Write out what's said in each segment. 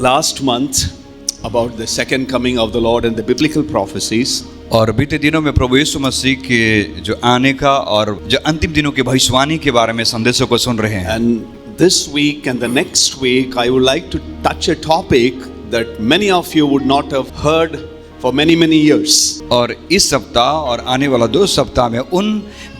last month about the second coming of the Lord and the biblical prophecies. और बीते दिनों में प्रभु यीशु मसीह के जो आने का और जो अंतिम दिनों की भविष्यवाणी के बारे में संदेशों को सुन रहे हैं. And this week and the next week I would like to touch a topic that many of you would not have heard for many years. और इस सप्ताह और आने वाला 2 सप्ताह में उन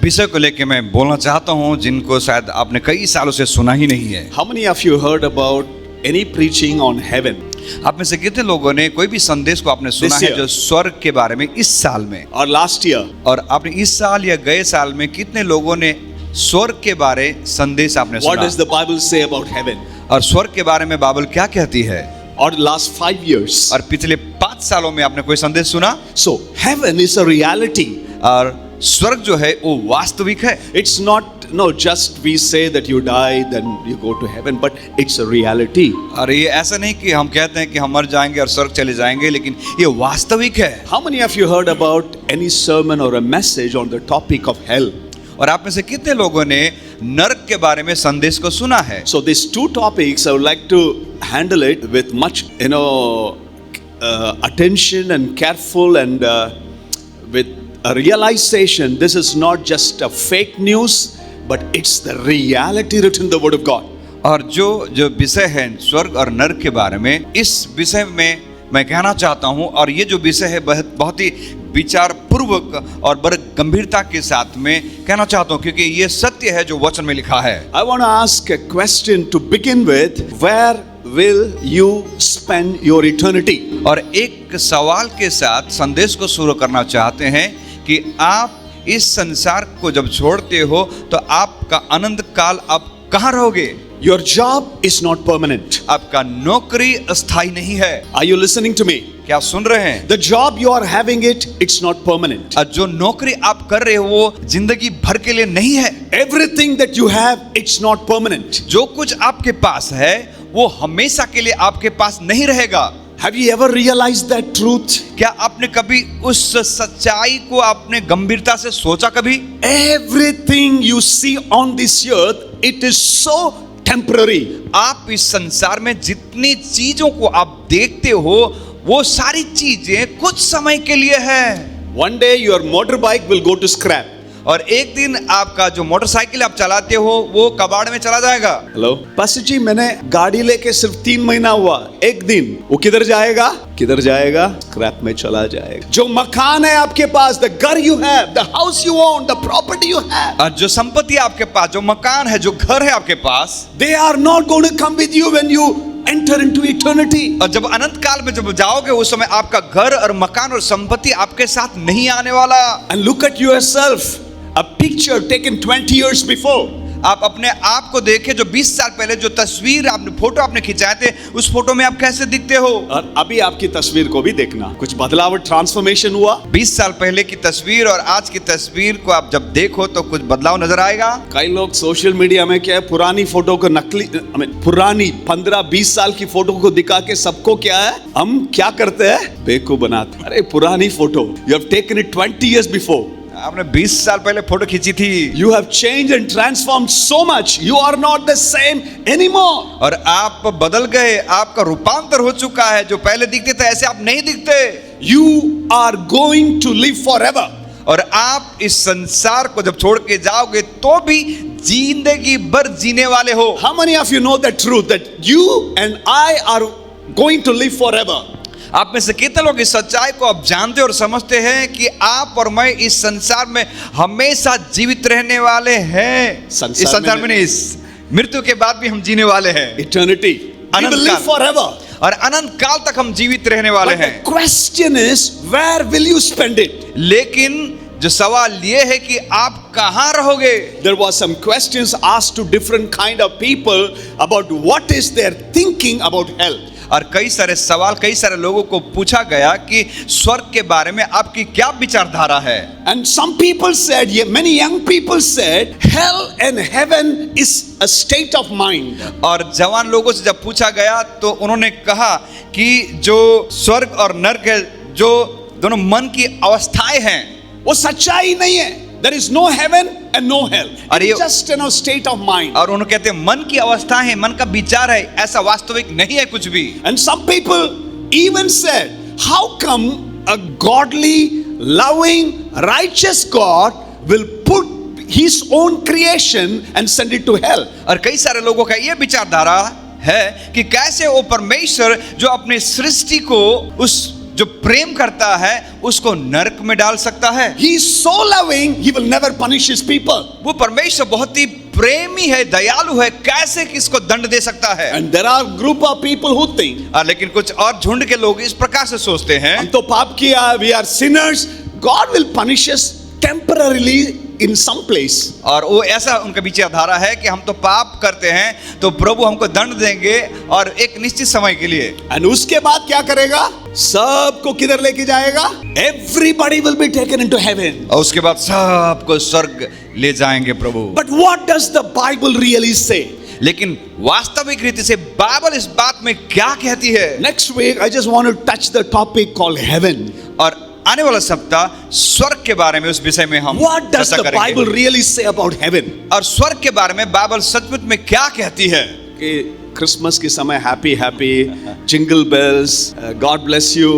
विषय को लेकर मैं बोलना चाहता हूं जिनको शायद आपने कई सालों से सुना ही नहीं है. How many of you heard about any preaching on heaven? आप में से कितने लोगों ने कोई भी संदेश को आपने सुना है जो स्वर्ग के बारे में इस साल में or last year? और आपने इस साल या गए साल में कितने लोगों ने स्वर्ग के बारे संदेश आपने सुना? What does the Bible say about heaven? और स्वर्ग के बारे में बाइबल क्या कहती है? Or last 5 years? और पिछले 5 सालों में आपने कोई संदेश सुना? So heaven is a reality. और स्वर्ग जो है वो वास्तविक है. It's not just we say that you die then you go to heaven, but it's a reality. और ये ऐसा नहीं कि हम कहते हैं कि हम मर जाएंगे और स्वर्ग चले जाएंगे, लेकिन ये वास्तविक है. How many of you heard about any sermon or a message on the topic of hell? और आप में से कितने लोगों ने नरक के बारे में संदेश को सुना है? So these 2 topics I would like to handle it with much attention and careful and with a realization this is not just a fake news but it's the reality written in the word of God. और जो विषय है स्वर्ग और नरक के बारे में, इस विषय में मैं कहना चाहता हूं और ये जो विषय है बहुत ही विचार पूर्वक और बड़े गंभीरता के साथ में कहना चाहता हूं, क्योंकि ये सत्य है जो वचन में लिखा है. I want to ask a question to begin with. Where will you spend your eternity? और एक सवाल के साथ संदेश को शुरू करना चाहते हैं कि आप इस संसार को जब छोड़ते हो तो आपका अनंत काल आप कहाँ रहोगे? Your job is not permanent. आपका नौकरी अस्थायी नहीं है. Are you listening to me? क्या सुन रहे हैं? The job you are having it's not permanent. जो नौकरी आप कर रहे हो वो जिंदगी भर के लिए नहीं है. Everything that you have it's not permanent. जो कुछ आपके पास है वो हमेशा के लिए आपके पास नहीं रहेगा. Have you ever realized that truth? क्या आपने कभी उस सच्चाई को आपने गंभीरता से सोचा कभी? Everything you see on this earth it is so temporary. आप इस संसार में जितनी चीजों को आप देखते हो वो सारी चीजें कुछ समय के लिए है. One day your motorbike will go to scrap. और एक दिन आपका जो मोटरसाइकिल आप चलाते हो वो कबाड़ में चला जाएगा. हेलो पास्टर जी, मैंने गाड़ी लेके सिर्फ 3 महीना हुआ. एक दिन वो किधर जाएगा? स्क्रैप में चला जाएगा. जो मकान है आपके पास, the घर you have, the house you own, the property you have, और जो संपत्ति आपके पास, जो मकान है, जो घर है आपके पास, they are not going to come with you when you enter into eternity. और जब अनंत काल में जब जाओगे उस समय आपका घर और मकान और संपत्ति आपके साथ नहीं आने वाला. And look at yourself. A picture taken 20 years before. आप अपने आप को देखें जो 20 साल पहले जो तस्वीर आपने फोटो आपने खिंचाए थे उस फोटो में आप कैसे दिखते हो. और अभी आपकी तस्वीर को भी देखना, कुछ बदलाव ट्रांसफॉर्मेशन हुआ. 20 साल पहले की तस्वीर और आज की तस्वीर को आप जब देखो तो कुछ बदलाव नजर आएगा. कई लोग सोशल मीडिया में क्या है, पुरानी फोटो को नकली पुरानी 15-20 साल की फोटो को दिखा के सबको क्या है, हम क्या करते हैं, बेवकूफ बनाते. अरे पुरानी photo, you have taken it 20 years before. आपने 20 साल पहले फोटो खींची थी. You have changed and transformed so much. You are not the same anymore. और आप बदल गए, आपका रूपांतर हो चुका है. जो पहले दिखते थे ऐसे आप नहीं दिखते. You are going to live forever. और आप इस संसार को जब छोड़ के जाओगे तो भी जिंदगी भर जीने वाले हो. How many of you know the truth that you and I are going to liव forever? आप में से कितने लोग इस सच्चाई को आप जानते और समझते हैं कि आप और मैं इस संसार में हमेशा जीवित रहने वाले हैं. इस संसार में नहीं, इस मृत्यु के बाद भी हम जीने वाले हैं. Eternity. We will live forever. और अनंत काल तक हम जीवित रहने वाले हैं. The question is, where will you spend it? लेकिन जो सवाल ये है कि आप कहाँ रहोगे? There was some questions asked to different kind of people about what is their thinking about hell. और कई सारे सवाल कई सारे लोगों को पूछा गया कि स्वर्ग के बारे में आपकी क्या विचारधारा है. And some people said, many young people said, hell and heaven is a state of mind. और जवान लोगों से जब पूछा गया तो उन्होंने कहा कि जो स्वर्ग और नरक है, जो दोनों मन की अवस्थाएं हैं, वो सच्चाई नहीं है. There is no heaven and no hell. अरे It's just in a state of mind. और उन्होंने कहते हैं मन की अवस्था है, मन का विचार है, ऐसा वास्तविक नहीं है कुछ भी। And some people even said, how come a godly, loving, righteous God will put his own creation and send it to hell? और कई सारे लोगों का ये विचारधारा है कि कैसे वो परमेश्वर जो अपने सृष्टि को उस जो प्रेम करता है उसको नरक में डाल सकता है। He is so loving, he will never punish his people. वो परमेश्वर बहुत ही प्रेमी है, दयालु है, कैसे किसको दंड दे सकता है। And there are group of people who think, लेकिन कुछ और झुंड के लोग इस प्रकार से सोचते हैं, हम तो पाप किया, we are sinners, God will punish us temporarily in some place. और वो ऐसा उनका विचारधारा है कि हम तो पाप करते हैं तो प्रभु हमको दंड देंगे और एक निश्चित समय के लिए। And उसके बाद क्या करेगा? सबको किधर लेके जाएगा? Everybody will be taken into heaven. और उसके बाद सबको स्वर्ग ले जाएंगे प्रभु। But what does the Bible really say? लेकिन वास्तविक रीति से बाइबल इस बात में क्या कहती है? Next week I just want to touch the topic called heaven. और आने वाला सप्ताह स्वर्ग के बारे में, उस विषय में हम What does चर्चा the करेंगे। Bible really say about heaven? और स्वर्ग के बारे में बाइबल सचमुच में क्या कहती है? कि क्रिसमस के समय happy happy jingle bells, god bless you,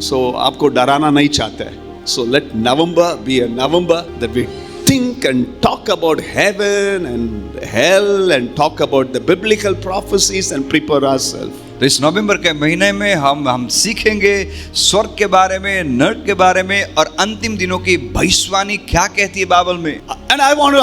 so आपको डराना नहीं चाहते, so let November be a November that we think and talk about heaven and hell and talk about the biblical prophecies and prepare ourselves. तो इस नवंबर के महीने में हम सीखेंगे स्वर्ग के बारे में, नरक के बारे में और अंतिम दिनों की भविष्यवाणी क्या कहती है बाइबल में। And I want to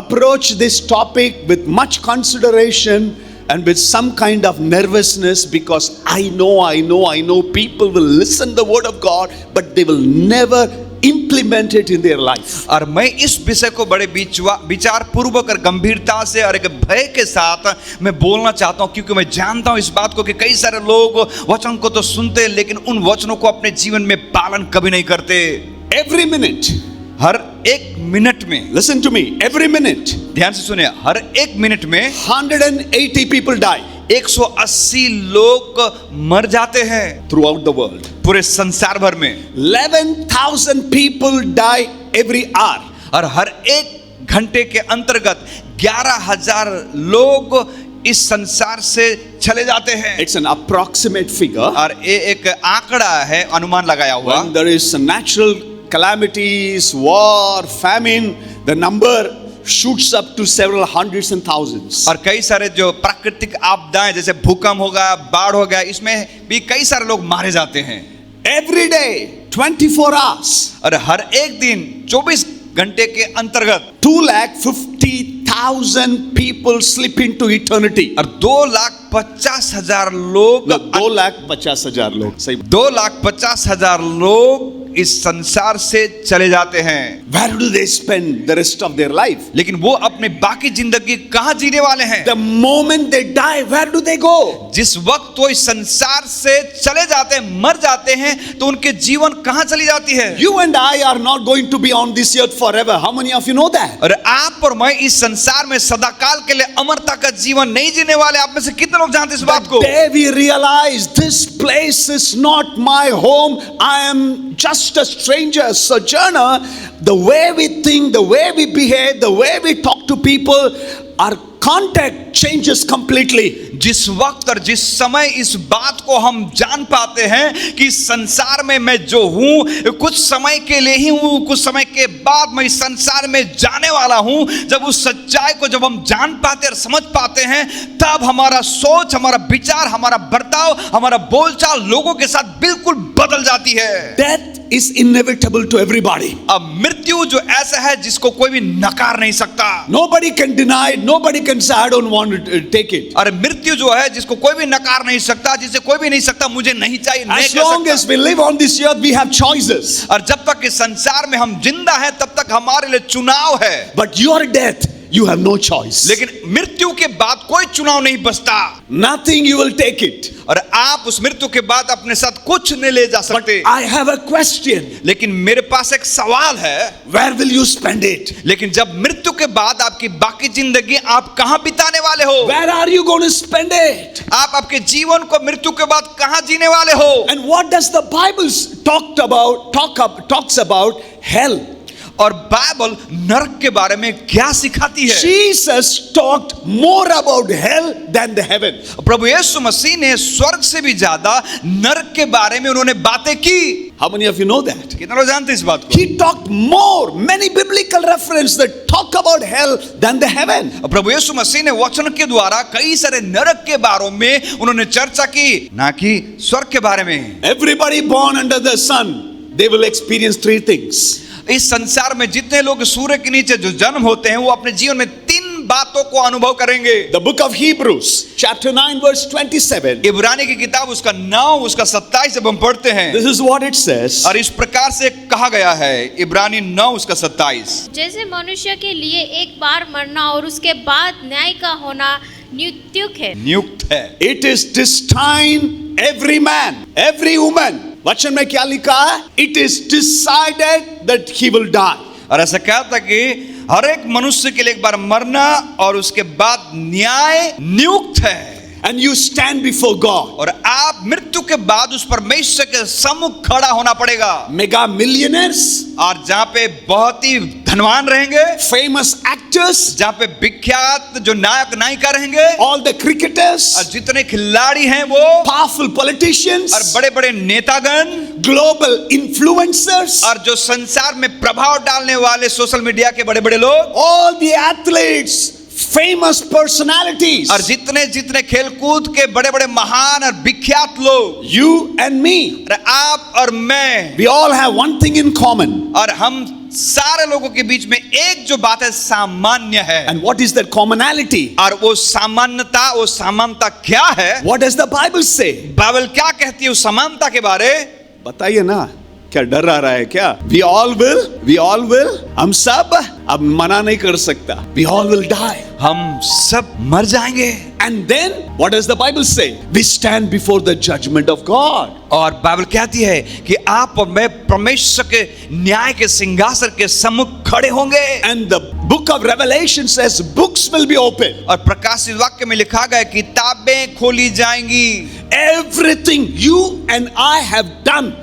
approach this topic with much consideration and with some kind of nervousness, because I know people will listen the word of God but they will never implement it in their life. और मैं इस विषय को बड़े विचार पूर्वक और गंभीरता से और एक भय के साथ मैं बोलना चाहता हूं, क्योंकि मैं जानता हूं इस बात को कि कई सारे लोग वचन को तो सुनते हैं लेकिन उन वचनों को अपने जीवन में पालन कभी नहीं करते। Every minute, हर एक मिनट में, listen to me, every minute, ध्यान से सुनिए, हर एक मिनट में 180 people die 180 लोग मर जाते हैं throughout the world. पूरे संसार भर में 11,000 people die every hour. और हर एक घंटे के अंतर्गत 11,000 लोग इस संसार से चले जाते हैं। It's an approximate figure. और ये एक आंकड़ा है, अनुमान लगाया हुआ। When there is natural calamities, war, famine, the number shoots up to several hundreds and thousands. और कई सारे जो प्राकृतिक आपदाएं जैसे भूकंप होगा, बाढ़ हो गया, इसमें भी कई सारे लोग मारे जाते हैं। Every day, 24 hours. और हर एक दिन 24 घंटे के अंतर्गत 250,000 people slip into eternity. और 2,50,000 लोग, 250,000 लोग, सही। 2,50,000 लोग इस संसार से चले जाते हैं। Where do they spend the rest of their life? लेकिन वो अपनी बाकी जिंदगी कहाँ जीने वाले हैं? The moment they die, where do they go? जिस वक्त वो इस संसार से चले जाते हैं, मर जाते हैं, तो उनके जीवन कहाँ चली जाती है? You and I are not going to be on this earth forever. How many of you know that? और आप और मैं इस संसार में सदाकाल के लिए अमरता का जीवन नहीं जीने वाले। आप में से कितने लोग जानते हैं इस बात को? The day we realize this place is not my home, I am just a stranger, a sojourner, the way we think, the way we behave, the way we talk to people, our contact changes completely. जिस वक्त और जिस समय इस बात को हम जान पाते हैं कि संसार में मैं जो हूं कुछ समय के लिए ही हूं, कुछ समय के बाद मैं इस संसार में जाने वाला हूं, जब उस सच्चाई को जब हम जान पाते और समझ पाते हैं, तब हमारा सोच, हमारा विचार, हमारा बर्ताव, हमारा बोलचाल लोगों के साथ बिल्कुल बदल जाती है। Death is inevitable to everybody. अब मृत्यु जो ऐसा है जिसको कोई भी नकार नहीं सकता। Nobody can deny it, nobody can say I don't want to take it. और मृत्यु जो है जिसको कोई भी नकार नहीं सकता, जिसे कोई भी नहीं सकता मुझे नहीं चाहिए, नहीं As कह long सकता। as we live on this earth, we have choices. और जब तक इस संसार में हम जिंदा हैं तब तक हमारे लिए चुनाव है। But your death, you have no choice. लेकिन मृत्यु के बाद कोई चुनाव नहीं बचता। Nothing you will take it. और आप उस मृत्यु के बाद अपने साथ कुछ नहीं ले जा But सकते। I have a question. लेकिन मेरे पास एक सवाल है, Where will you spend it? लेकिन जब मृत्यु के बाद आपकी बाकी जिंदगी आप कहां बिताने वाले हो? Where are you going to spend it? आप आपके जीवन को मृत्यु के बाद कहां जीने वाले हो? And what does the Bible talks about hell? और बाइबल नरक के बारे में क्या सिखाती है? Jesus talked more about hell than the heaven. प्रभु यीशु मसीह ने स्वर्ग से भी ज्यादा नरक के बारे में उन्होंने बातें की। How many of you know that? कितने लोग जानते हैं इस बात को? He talked more, many biblical references that talk about hell than the heaven. प्रभु यीशु मसीह ने वचन के द्वारा कई सारे नरक के बारे में उन्होंने चर्चा की, ना कि स्वर्ग के बारे में। Everybody born under the sun, they will experience three things. इस संसार में जितने लोग सूर्य के नीचे जो जन्म होते हैं वो अपने जीवन में तीन बातों को अनुभव करेंगे। The book of Hebrews, chapter 9, verse 27. इब्रानी की किताब उसका 9 उसका 27 जब हम पढ़ते हैं, This is what it says. और इस प्रकार से कहा गया है, इब्रानी 9 उसका 27। जैसे मनुष्य के लिए एक बार मरना और उसके बाद न्याय का होना नियुक्त है। It is destined every man, every woman. वचन में क्या लिखा है? It is decided that he will die. और ऐसा कहता कि हर एक मनुष्य के लिए एक बार मरना और उसके बाद न्याय नियुक्त है। And you stand before God. और आप मृत्यु के बाद उस परमेश्वर के सम्मुख खड़ा होना पड़ेगा। Mega millionaires, और जहाँ पे बहुत ही धनवान रहेंगे, famous actors, जहाँ पे विख्यात जो नायक नायिका रहेंगे, all the cricketers, और जितने खिलाड़ी हैं वो, powerful politicians, और बड़े बड़े नेतागण, global influencers, और जो संसार में प्रभाव डालने वाले सोशल मीडिया के बड़े बड़े लोग, all the athletes, famous personalities, और जितने जितने खेलकूद के बड़े बड़े महान और विख्यात लोग, you and me, और आप और मैं, we all have one thing in common. और हम सारे लोगों के बीच में एक जो बात है सामान्य है। And what is that commonality? और वो सामान्यता, वो समानता क्या है? What does the Bible say? Bible क्या कहती है उस समानता के बारे? बताइए ना, क्या डर आ रहा है क्या? We all will, हम सब अब मना नहीं कर सकता। We all will die. हम सब मर जाएंगे। And then what does the Bible say? We stand before the judgment of God. और बाइबल कहती है कि आप और मैं परमेश्वर के न्याय के सिंहासन के सम्मुख खड़े होंगे। And the book of Revelation says books will be open. और प्रकाशित वाक्य में लिखा गया किताबें खोली जाएंगी। Everything you and I have done,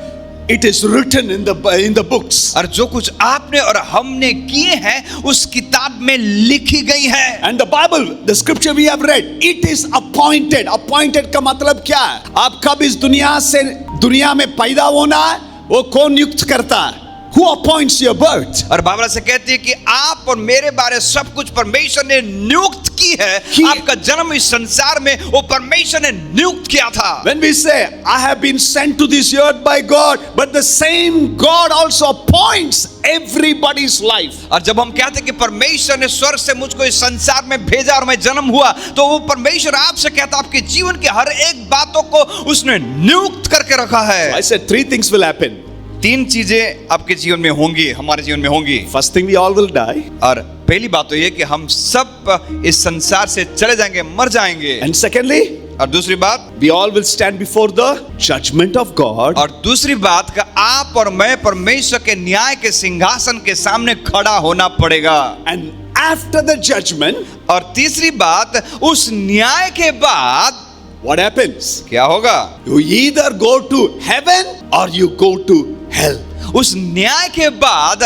it is written in the books. और जो कुछ आपने और हमने किए हैं उस किताब में लिखी गई है। And the Bible, the scripture we have read, it is appointed. Appointed का मतलब क्या है? आप कब इस दुनिया में पैदा होना है, वो कौन नियुक्त करता है? Who appoints your birth? और बाइबल से कहती है कि आप और मेरे बारे सब कुछ परमेश्वर ने नियुक्त की है। आपका जन्म इस संसार में वो परमेश्वर ने नियुक्त किया था। When we say I have been sent to this earth by God, but the same God also appoints everybody's life. और जब हम कहते हैं कि परमेश्वर ने स्वर्ग से मुझको इस संसार में भेजा और मैं जन्म हुआ, तो वो परमेश्वर आपसे कहता आपके जीवन के हर एक बातों को उसने नियुक्त करके रखा है। I said 3 things will happen. 3 चीजें आपके जीवन में होंगी, हमारे जीवन में होंगी। First thing, we all will die. और पहली बात तो ये कि हम सब इस संसार से चले जाएंगे, मर जाएंगे। And secondly, और दूसरी बात, we all will stand before the judgment of God. और दूसरी बात का आप और मैं परमेश्वर के न्याय के सिंहासन के सामने खड़ा होना पड़ेगा। And after the judgment, और तीसरी बात, उस न्याय के बाद what happens? क्या होगा? You either go to heaven or you go to hell. उस न्याय के बाद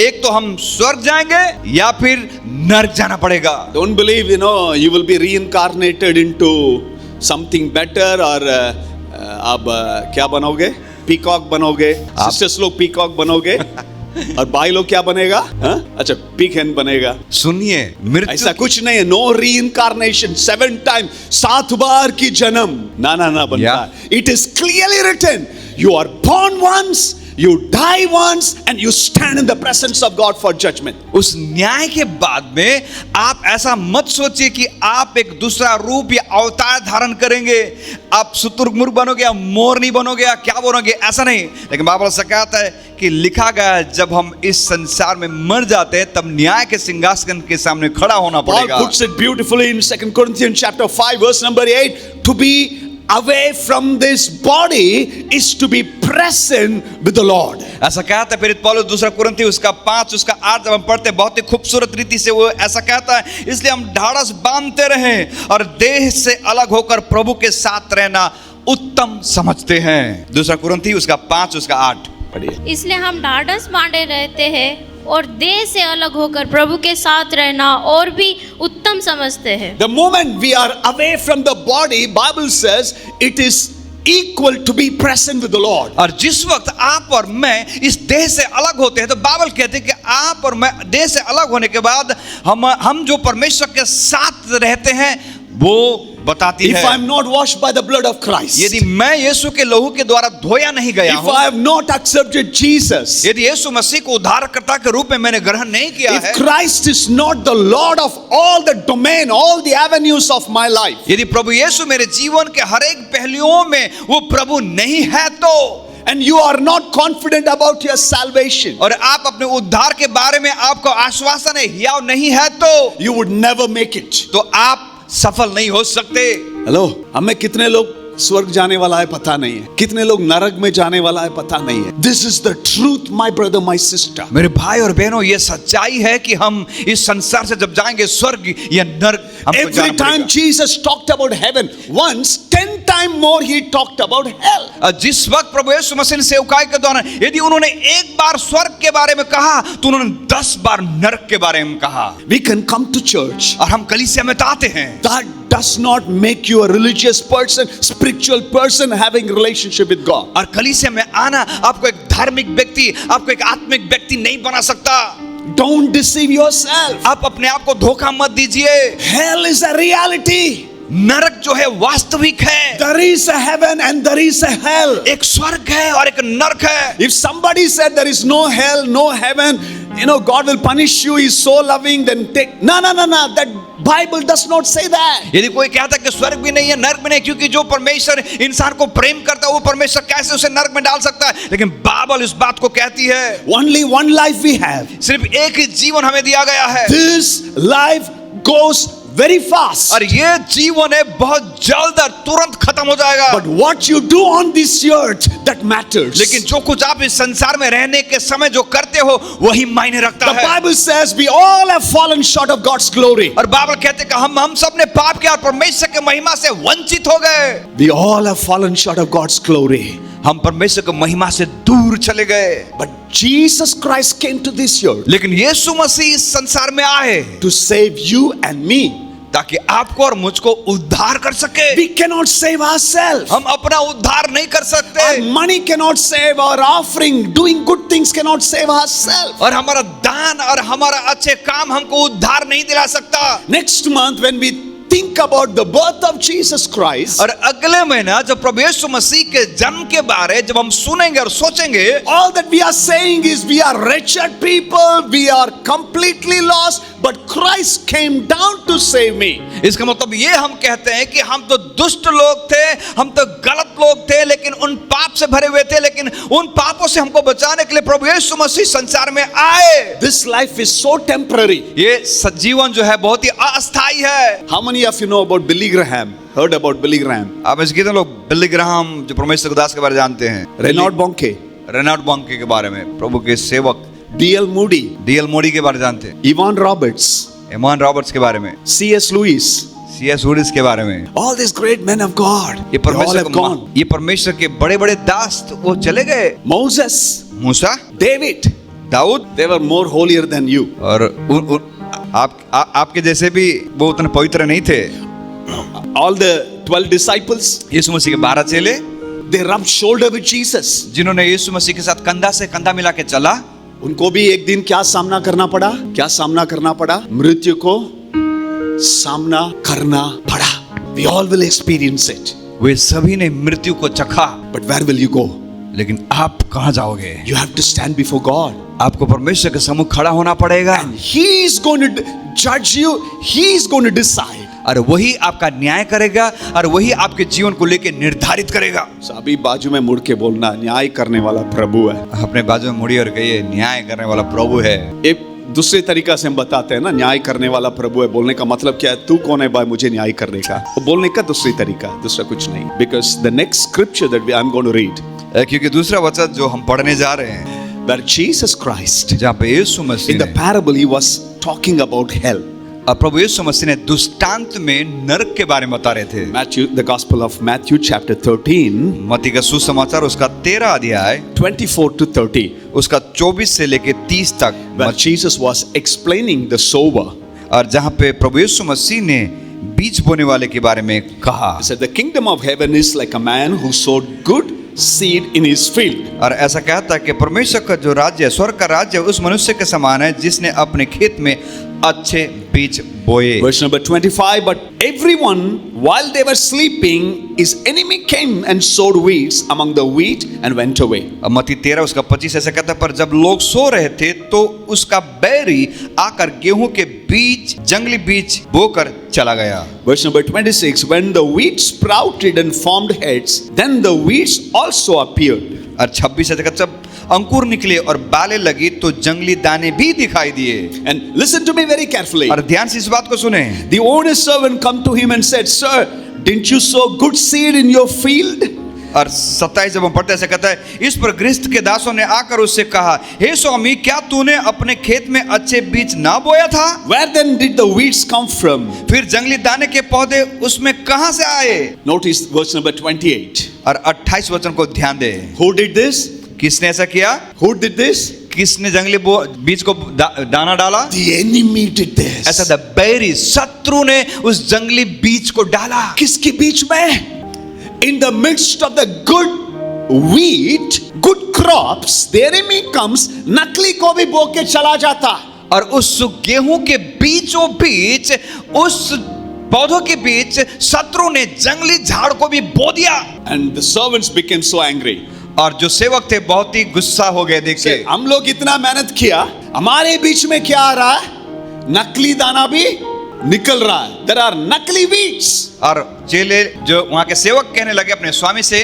एक तो हम स्वर्ग जाएंगे या फिर नरक जाना पड़ेगा। Don't believe, you will be reincarnated into something better or अब क्या बनोगे? Peacock बनोगे? Sisters लोग peacock बनोगे? और भाई लोग क्या बनेगा? अच्छा, peahen बनेगा। सुनिए, मृत्यु ऐसा कुछ नहीं है। No reincarnation, 7 times, 7 बार की जन्म ना बनता है। It is clearly written, you are born once, you die once, and you stand in the presence of God for judgment. उस न्याय के बाद में आप ऐसा मत सोचिए कि आप एक दूसरा रूप या अवतार धारण करेंगे, आप शुतुरमुर्ग बनोगे या मोरनी बनोगे या क्या बनोगे, ऐसा नहीं। लेकिन बाइबल से कहता है कि लिखा गया है जब हम इस संसार में मर जाते हैं तब न्याय के सिंहासन के सामने खड़ा होना पड़ेगा। Paul puts it beautifully in 2 Corinthians chapter 5 verse number 8, to be away from this body is to be present with the Lord. ऐसा कहता है प्रेरित पौलुस 2 कुरिन्थी उसका 5 उसका 8 जब हम पढ़ते हैं बहुत ही खूबसूरत रीति से वो ऐसा कहता है, इसलिए हम ढाढ़स बांधते रहें और देह से अलग होकर प्रभु के साथ रहना उत्तम समझते हैं। 2 कुरिन्थी उसका 5 उसका 8 पढ़िए। इसलिए हम ढाढ़स बांधे रहते हैं और देह से अलग होकर प्रभु के साथ रहना और भी उत्तम समझते हैं। The moment we are away from the body, Bible says it is equal to be present with the Lord. और जिस वक्त आप और मैं इस देह से अलग होते हैं तो बाइबल कहते हैं कि आप और मैं देह से अलग होने के बाद हम जो परमेश्वर के साथ रहते हैं वो बताती If है। I am not washed by the blood of Christ, यदि मैं यीशु के लहू के द्वारा धोया नहीं गया if हूं, I have not accepted Jesus, यदि यीशु मसीह को उद्धारकर्ता के रूप में मैंने ग्रहण नहीं किया if है, Christ is not the Lord of all the domain, all the avenues of my life, यदि प्रभु यीशु मेरे जीवन के हर एक पहलुओं में वो प्रभु नहीं है तो, and you are not confident about your salvation, और आप अपने उद्धार के बारे में आपको आश्वासन है हियाव नहीं है तो you would never make it. तो आप सफल नहीं हो सकते। हेलो, हमें कितने लोग स्वर्ग जाने वाला है पता नहीं है, कितने लोग नरक में जाने वाला है पता नहीं है। This is the truth my brother my sister. मेरे भाई और बहनों, ये सच्चाई है कि हम इस संसार से जब जाएंगे स्वर्ग या नरक हमको Every जाना time पड़ेगा। Jesus talked about heaven, once 10 times more he talked about hell. जिस वक्त प्रभु यीशु मसीह ने सेवकाई के दौरान यदि उन्होंने एक बार स्वर्ग के बारे में कहा तो उन्होंने 10 बार नरक के बारे में कहा। We can come to church. और हम कलीसिया में तो आते हैं। That does not make you a religious person, spiritual person having relationship with God. और कलीसिया में आना आपको एक धार्मिक व्यक्ति, आपको एक आत्मिक व्यक्ति नहीं बना सकता। Don't deceive yourself. आप अपने आप को धोखा मत दीजिए। Hell is a reality. नरक जो है वास्तविक है। There is a heaven and there is a hell. एक स्वर्ग है और एक नरक है। If somebody said there is no hell, no heaven, you know, God will punish you, He's so loving, then take. No. That Bible does not say that. यदि कोई कहता कि स्वर्ग भी नहीं है, नरक भी नहीं, क्योंकि जो परमेश्वर इंसान को प्रेम करता है वो परमेश्वर कैसे उसे नरक में डाल सकता है? लेकिन बाइबल इस बात को कहती है। Only one life we have. सिर्फ एक ही जीवन हमें दिया गया है। This life goes very fast. और ये जीवन है बहुत जल्द और तुरंत खत्म हो जाएगा। But what you do on this earth, that matters. लेकिन जो कुछ आप इस संसार में रहने के समय जो करते हो वही मायने रखता The है। Bible says we all have fallen short of God's glory. और बाइबल कहते हैं कि हम सब ने पाप किया और परमेश्वर के महिमा से वंचित हो गए। We all have fallen short of God's glory. हम परमेश्वर की महिमा से दूर चले गए। But Jesus Christ came to this earth लेकिन यीशु मसीह इस संसार में आए to save you and me. ताकि आपको और मुझको उद्धार कर सके। We cannot save ourselves. हम अपना उद्धार नहीं कर सकते। Our money cannot save, our offering, doing good things cannot save ourselves. और हमारा दान और हमारा अच्छे काम हमको उद्धार नहीं दिला सकता। Next month when we think about the birth of Jesus Christ, और अगले महीना जब प्रभु यीशु मसीह के जन्म के बारे जब हम सुनेंगे और सोचेंगे, all that we are saying is we are wretched people, we are completely lost, but Christ came down to save me. इसका मतलब ये हम कहते हैं कि हम तो दुष्ट लोग थे, हम तो गलत लोग थे, लेकिन उन पाप से भरे हुए थे, लेकिन उन पापों से हमको बचाने के लिए प्रभु यीशु मसीह संसार में आए। This life is so temporary. ये जीवन जो है बहुत ही अस्थायी है। How many of you know about Billy Graham? Heard about Billy Graham? आप ऐसे कितने लोग बिली ग्राहम जो परमेश्वर के दास के बारे में जानते हैं? Reinhard Bonnke, रेनाल्ड बॉन्के के बारे में, प्रभु के सेवक D.L. Moody, डीएल मोडी के बारे में जानते हैं, Evan Roberts, एमान रॉबर्ट्स के बारे में, C.S. Lewis, सीएस लुईस के बारे में। all these great men of God, ये they all have gone. ये परमेश्वर के बड़े बड़े दास वो चले गए। Moses, Musa, David, Dawood, they were more holier than you. और आपके जैसे भी वो उतने पवित्र नहीं थे। All the 12 disciples, यीशु मसीह के 12 चेले they rubbed shoulder with Jesus. जिन्होंने यीशु मसीह के साथ कंधा से कंधा मिला के चला, उनको भी एक दिन क्या सामना करना पड़ा? क्या सामना करना पड़ा? मृत्यु को सामना करना पड़ा. We all will experience it. वे सभी ने मृत्यु को चखा। But where will you go? लेकिन आप कहाँ जाओगे? You have to stand before God. आपको परमेश्वर के सम्मुख खड़ा होना पड़ेगा। He is going to judge you. He is going to decide. और वही आपका न्याय करेगा और वही आपके जीवन को लेकर निर्धारित करेगा। अभी बाजू में मुड़ के बोलना, न्याय करने वाला प्रभु है। अपने बाजू में मुड़ी और कहिए, न्याय करने वाला प्रभु है। एक दूसरे तरीका से हम बताते हैं ना, न्याय करने वाला प्रभु है। बोलने का मतलब क्या है? तू कौन है भाई मुझे न्याय करने का? तो बोलने का दूसरी तरीका, दूसरा कुछ नहीं। Because the next scripture that I am going to read, क्योंकि दूसरा वचन जो हम पढ़ने जा रहे हैं, where Jesus Christ, जहाँ पे यीशु मसीह in the parable he was talking about hell. और प्रभु यीशु मसीह ने दृष्टांत में नरक के बारे में बता रहे थे। Matthew, the Gospel of Matthew, chapter 13, मत्ती का सुसमाचार उसका 13 अध्याय 24 to 30, उसका 24 से लेके 30 तक, where Jesus was explaining the sower. और जहाँ पे प्रभु यीशु मसीह ने बीज बोने वाले के बारे में कहा। He said, the kingdom of heaven is like a man who sowed good seed in his field. और ऐसा कहता है कि परमेश्वर का जो राज्य है, स्वर्ग का राज्य उस मनुष्य के समान है जिसने अपने खेत में अच्छे बीज बोए। Verse number 25, but everyone while they were sleeping, his enemy came and sowed weeds among the wheat and went away. अब मत्ती 13 उसका 25 ऐसा कहता है, पर जब लोग सो रहे थे तो उसका बैरी आकर गेहूं के बीज, जंगली बीज बोकर चला गया। Verse number 26, when the wheat sprouted and formed heads, then the weeds also appeared. और 26 ऐसा कहता है, जब अंकुर निकले और बालें लगी तो जंगली दाने भी दिखाई दिए। And listen to me very carefully. और ध्यान से इस बात को सुने। The owner's servant come to him and said, Sir, didn't you sow good seed in your field? और 27 जब हम पढ़ते ऐसा कहता है, इस पर गृहस्थ के दासों ने आकर उससे कहा, हे स्वामी, क्या तूने अपने खेत में अच्छे बीज ना बोया था? Where then did the weeds come from? फिर जंगली दाने के पौधे उसमें कहां से आए? Notice verse number 28. और 28 वचन को ध्यान दे। Who did this? किसने ऐसा किया? Who did this? किसने जंगली बीज को दाना डाला? The enemy did this. ऐसा द बैरी, शत्रु ने उस जंगली बीज को डाला। किसके बीच में? In the midst of the good wheat, good crops, the enemy comes, नकली को भी बो के चला जाता। और उस गेहूं के बीचों बीच, उस पौधों के बीच शत्रु ने जंगली झाड़ को भी बो दिया। And the servants became so angry. और जो सेवक थे बहुत ही गुस्सा हो गए देख के। हम लोग इतना मेहनत किया, हमारे बीच में क्या आ रहा है? नकली दाना भी निकल रहा है। There are नकली weeds. और चेले जो वहां के सेवक कहने लगे अपने स्वामी से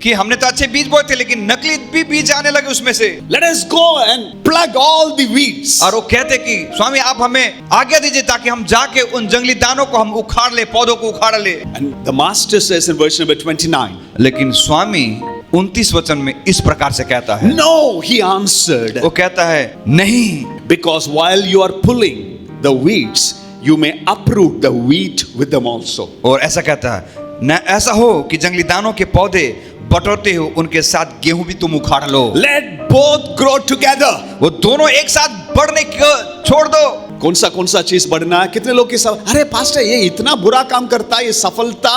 कि हमने तो अच्छे बीज बोए थे लेकिन नकली भी बीज आने लगे उसमें से। Let us go and plug all the weeds. और वो कहते कि स्वामी आप हमें आज्ञा दीजिए ताकि हम जाके उन जंगली दानों को हम उखाड़ ले, पौधों को उखाड़ ले। And the master says in verse number 29. लेकिन स्वामी 29 वचन में इस प्रकार से कहता है। No, he answered. वो कहता है नहीं, Because while you are pulling the weeds, you may uproot the wheat with them also. और ऐसा कहता है, न ऐसा हो कि जंगली दानों के पौधे बटोरते हो उनके साथ गेहूं भी तुम उखाड़ लो। Let both grow together. वो दोनों एक साथ बढ़ने को छोड़ दो। कौन सा चीज बढ़ना है? कितने लोग के सब, अरे पास्टर ये इतना बुरा काम करता है, ये सफलता,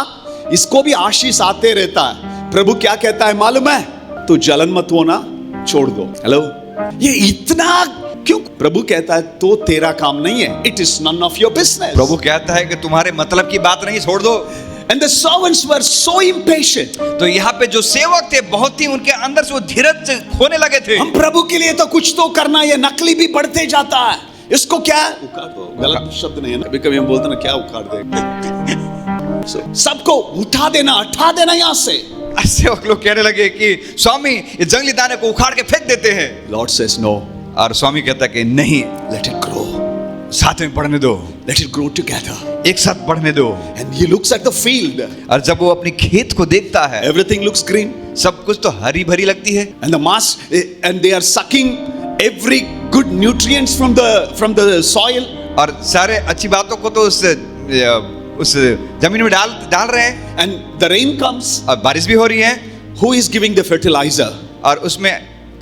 इसको भी आशीष आते रहता है। प्रभु क्या कहता है मालूम है? तू जलन मत होना, छोड़ दो। हेलो, ये इतना क्यों? प्रभु कहता है तो तेरा काम नहीं है। It is none of your business. प्रभु कहता है कि तुम्हारे मतलब की बात नहीं, छोड़ दो। And the servants were so impatient. तो यहाँ पे जो सेवक थे बहुत ही उनके अंदर से वो धीरज खोने लगे थे। हम प्रभु के लिए तो कुछ तो करना, ये नकली भी बढ़ते जाता है, इसको क्या उखाड़ दो। गलत शब्द नहीं है ना, कभी हम बोलते ना क्या उखाड़ दे। सबको उठा देना, हटा देना यहाँ से। सेवक लोग कहने लगे कि स्वामी ये जंगली दाने को उखाड़ के फेंक देते हैं। Lord says no. और स्वामी कहता है कि नहीं, Let it grow. साथ में बढ़ने दो, Let it grow together. एक साथ बढ़ने दो। And he looks at the field. और जब वो अपनी खेत को देखता है, Everything looks green. सब कुछ तो हरी भरी लगती है। And the mass, and they are sucking every good nutrients from the soil. और सारे अच्छी बातों को तो उस जमीन में डाल रहे हैं। And the rain comes. और बारिश भी हो रही है। Who is giving the fertilizer? और उसमें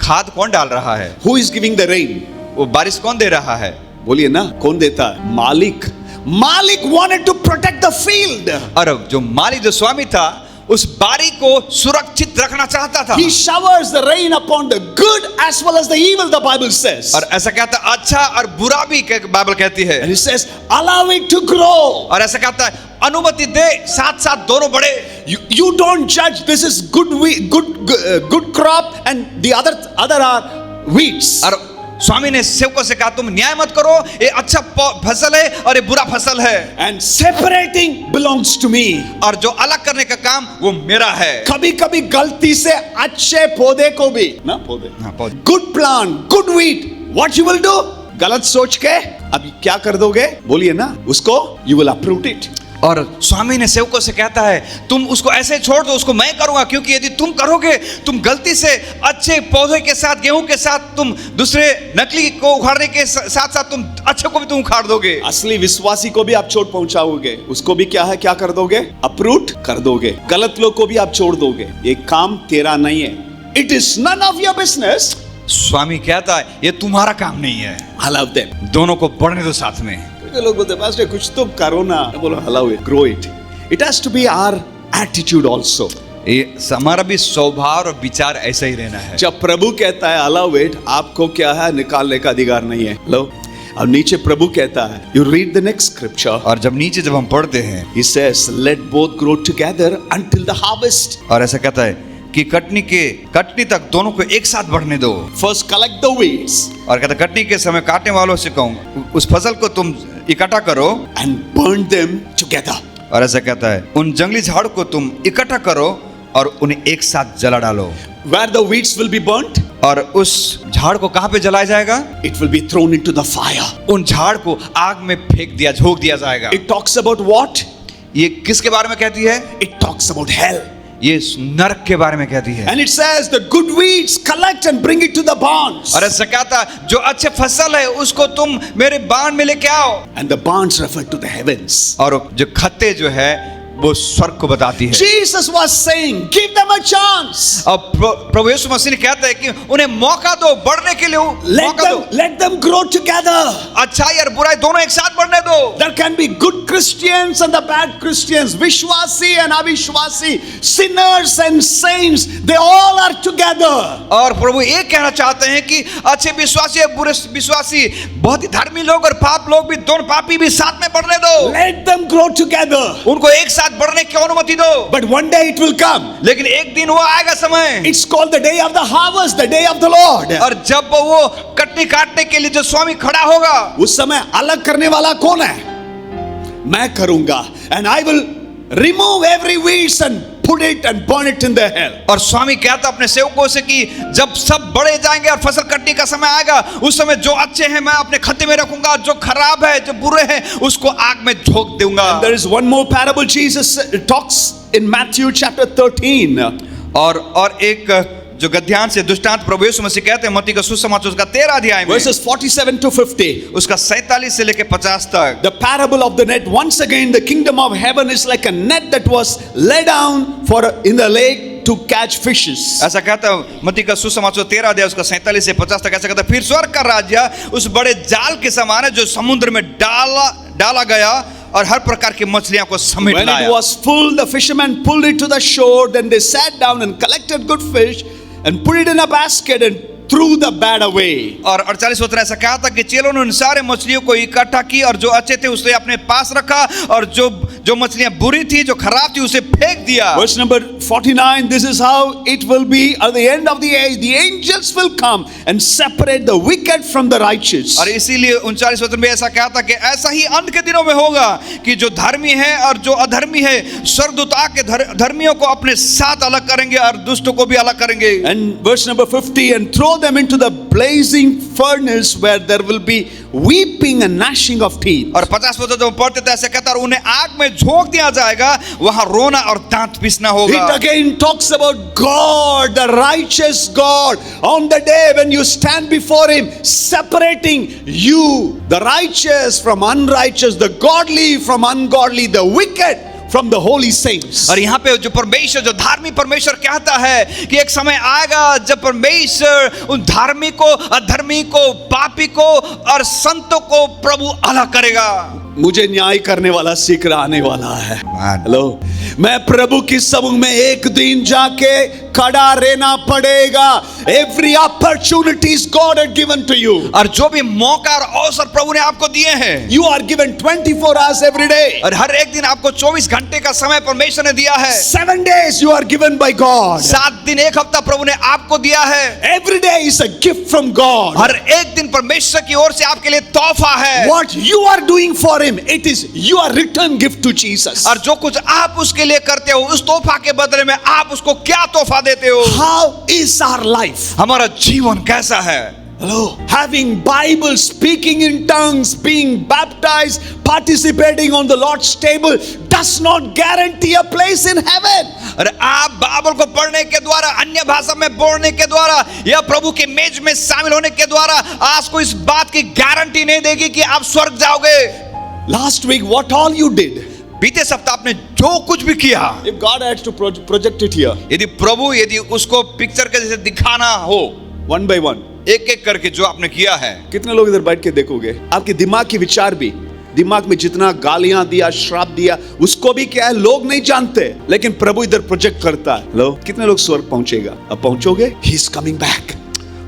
खाद कौन डाल रहा है? Who is giving the rain? वो बारिश कौन दे रहा है? बोलिए ना, कौन देता है? मालिक। मालिक wanted to protect the field. और जो मालिक, जो स्वामी था, उस बारी को सुरक्षित रखना चाहता था। He showers the rain upon the good as well as the evil, the Bible says. और ऐसा कहता है अच्छा और बुरा भी बाइबल कहती है। And he says, allow it to grow. और ऐसा कहता है अनुमति दे, साथ साथ दोनों बढ़े। You don't judge. This is good crop, and the other are weeds. और स्वामी ने सेवकों से कहा तुम न्याय मत करो, ये अच्छा फसल है और ये बुरा फसल है। And separating belongs to me. और जो अलग करने का काम वो मेरा है। कभी-कभी गलती से अच्छे पौधे को भी ना, पौधे, good plant, good wheat, what you will do? गलत सोच के अब क्या कर दोगे? बोलिए ना, उसको you will uproot it. और स्वामी ने सेवकों से कहता है, तुम उसको ऐसे छोड़ दो, उसको मैं करूंगा, क्योंकि यदि तुम करोगे, तुम गलती से अच्छे पौधे के साथ, गेहूं के साथ, तुम दूसरे नकली को उखाड़ने के साथ साथ तुम अच्छे को भी तुम उखाड़ दोगे। असली विश्वासी को भी आप चोट पहुंचाओगे, उसको भी क्या है, क्या कर दोगे, अप्रूट कर दोगे। गलत लोग को भी आप छोड़ दोगे। ये काम तेरा नहीं है। It is none of your business. Swami कहता है ये तुम्हारा काम नहीं है, अलाउ देम, दोनों को बढ़ने दो साथ में। लोग बोलते पास्टर कुछ तो करो ना, बोलो allow it, grow it. It has to be our attitude also. ये हमारा भी स्वभाव और विचार ऐसा ही रहना है। जब प्रभु कहता है अलाउ इट, आपको क्या है, निकालने का अधिकार नहीं है। लो, अब नीचे प्रभु कहता है, you read the next scripture, और जब नीचे जब हम पढ़ते हैं, he says let both grow together until the harvest। और ऐसा कहता है कि कटनी तक दोनों को एक साथ बढ़ने दो। First collect the weeds और कहता कटनी के समय काटने वालों से कहूँ, उस फसल को तुम इकट्ठा करो and burn them together। और ऐसा कहता है उन जंगली झाड़ को तुम इकट्ठा करो और उन्हें एक साथ जला डालो। Where the weeds will be burnt, और उस झाड़ को कहाँ पे जलाया जाएगा? it will be thrown into the fire। उन झाड़ को आग में झोंक दिया जाएगा। It talks about what? ये किसके बारे में कहती है? It talks about hell। ये नरक के बारे में कहती है। And it says the good weeds collect and bring it to the barns। और ऐसा कहता है जो अच्छे फसल है उसको तुम मेरे बाण में लेके आओ। And the barns refer to the heavens। और जो खत्ते जो है वो स्वर्ग को बताती है। Jesus was saying, give them a chance। अब प्रभु यीशु मसीह ने कहता है कि उन्हें मौका दो, बढ़ने के लिए मौका दो। Let them grow together। अच्छाई और बुराई दोनों एक साथ बढ़ने दो। There can be good Christians and the bad Christians, विश्वासी and अविश्वासी, sinners and saints, they all are together। और प्रभु ये कहना चाहते हैं कि अच्छे विश्वासी और बुरे विश्वासी, बहुत ही धर्मी लोग और पाप लोग भी, दोनों पापी भी साथ में बढ़ने दो। Let them grow together। उनको एक साथ बढ़ने की अनुमति दो। But one day it will come। लेकिन एक दिन वो आएगा समय। It's called the day of the harvest, the day of the Lord। और जब वो कटनी काटने के लिए जो स्वामी खड़ा होगा, उस समय अलग करने वाला कौन है? मैं करूंगा। And I will remove every weeds and put it and burn it in the hell। और स्वामी कहता अपने सेवकों से कि जब सब बड़े जाएंगे और फसल कटने का समय आएगा, उस समय जो अच्छे हैं मैं अपने खत्ते में रखूंगा, जो खराब है, जो बुरे हैं, उसको आग में झोंक दूंगा। There is one more parable Jesus talks in Matthew chapter 13। और एक जो गद्यांश से दृष्टांत प्रभु यीशु मसीह कहते हैं मत्ती का सुसमाचार उसका 13 अध्याय में, verses 47 to 50। उसका 47 से लेकर 50 तक। The parable of the net, once again the kingdom of heaven is like a net that was let down in the lake to catch fishes। ऐसा कहता है मत्ती का सुसमाचार 13 अध्याय उसका 47 से 50 तक। ऐसा कहता है फिर स्वर्ग का राज्य उस बड़े जाल के समान है जो समुद्र में डाला गया और हर प्रकार की मछलियों को समेट लाया। When it was full, the fishermen pulled it to the shore, then they sat down and collected good fish and put it in a basket and threw the bad away। और 48 वचन ऐसा कहा था कि चेलों ने उन सारे मछलियों को इकट्ठा की और जो अच्छे थे उसे अपने पास रखा और जो मछलियां बुरी थी, जो खराब थी, उसे फेंक दिया। Verse number 49, this is how it will be at the end of the age, the angels will come and separate the wicked from the righteous। और इसीलिए 39 वचन में ऐसा कहा था कि ऐसा ही अंत के दिनों में होगा कि जो धर्मी है और जो अधर्मी है स्वर्गदूत आके धर्मियों को अपने साथ अलग करेंगे और दुष्टों को भी अलग करेंगे। And verse number 50, and throw them into the blazing furnace where there will be weeping and gnashing of teeth। और 50 वचन जब पढ़ते थे ऐसे कहता है उन्हें आग में झोंक दिया जाएगा, वहां रोना और दांत पीसना होगा। It again talks about God, the righteous God, on the day when you stand before Him, separating you, the righteous from unrighteous, the godly from ungodly, the wicked from the holy saints। और यहाँ पे जो परमेश्वर, जो धार्मिक परमेश्वर कहता है कि एक समय आएगा जब परमेश्वर उन धार्मिक को, अधर्मी को, पापी को और संतों को प्रभु अलग करेगा। मुझे न्याय करने वाला शीघ्र आने वाला है। हेलो, मैं प्रभु की सभा में एक दिन जाके खड़ा रहना पड़ेगा। Every opportunities God had given to you। और जो भी मौका और अवसर प्रभु ने आपको दिए हैं, You are given 24 hours every day। और हर एक दिन आपको 24 घंटे का समय परमेश्वर ने दिया है। 7 days you are given by God। 7 दिन, एक हफ्ता प्रभु ने आपको दिया है। Every day is a gift from God। हर एक दिन परमेश्वर की ओर से आपके लिए तोहफा है। What you are doing for Him, it is your return gift to Jesus। और जो कुछ आप उसके लिए करते हो, उस तोहफा के बदले में आप उसको क्या तोहफा देते हो? How is our life? हमारा जीवन कैसा है? Hello. Having Bible, speaking in tongues, being baptized, participating on the Lord's table does not guarantee a place in heaven. अरे आप बाइबल को पढ़ने के द्वारा, अन्य भाषा में बोलने के द्वारा या प्रभु के मेज में शामिल होने के द्वारा आपको इस बात की गारंटी नहीं देगी कि आप स्वर्ग जाओगे। Last week, what all you did? बीते सप्ताह आपने जो कुछ भी किया, If God had to project it here, यदि उसको पिक्चर के जैसे दिखाना हो, one by one, एक एक करके जो आपने किया है, कितने लोग इधर बैठ के देखोगे? आपके दिमाग के विचार भी, दिमाग में जितना गालियां दिया, श्राप दिया, उसको भी क्या है लोग नहीं जानते, लेकिन प्रभु इधर प्रोजेक्ट करता है। लो, कितने लोग स्वर्ग पहुंचेगा? अब पहुंचोगे? He is coming back.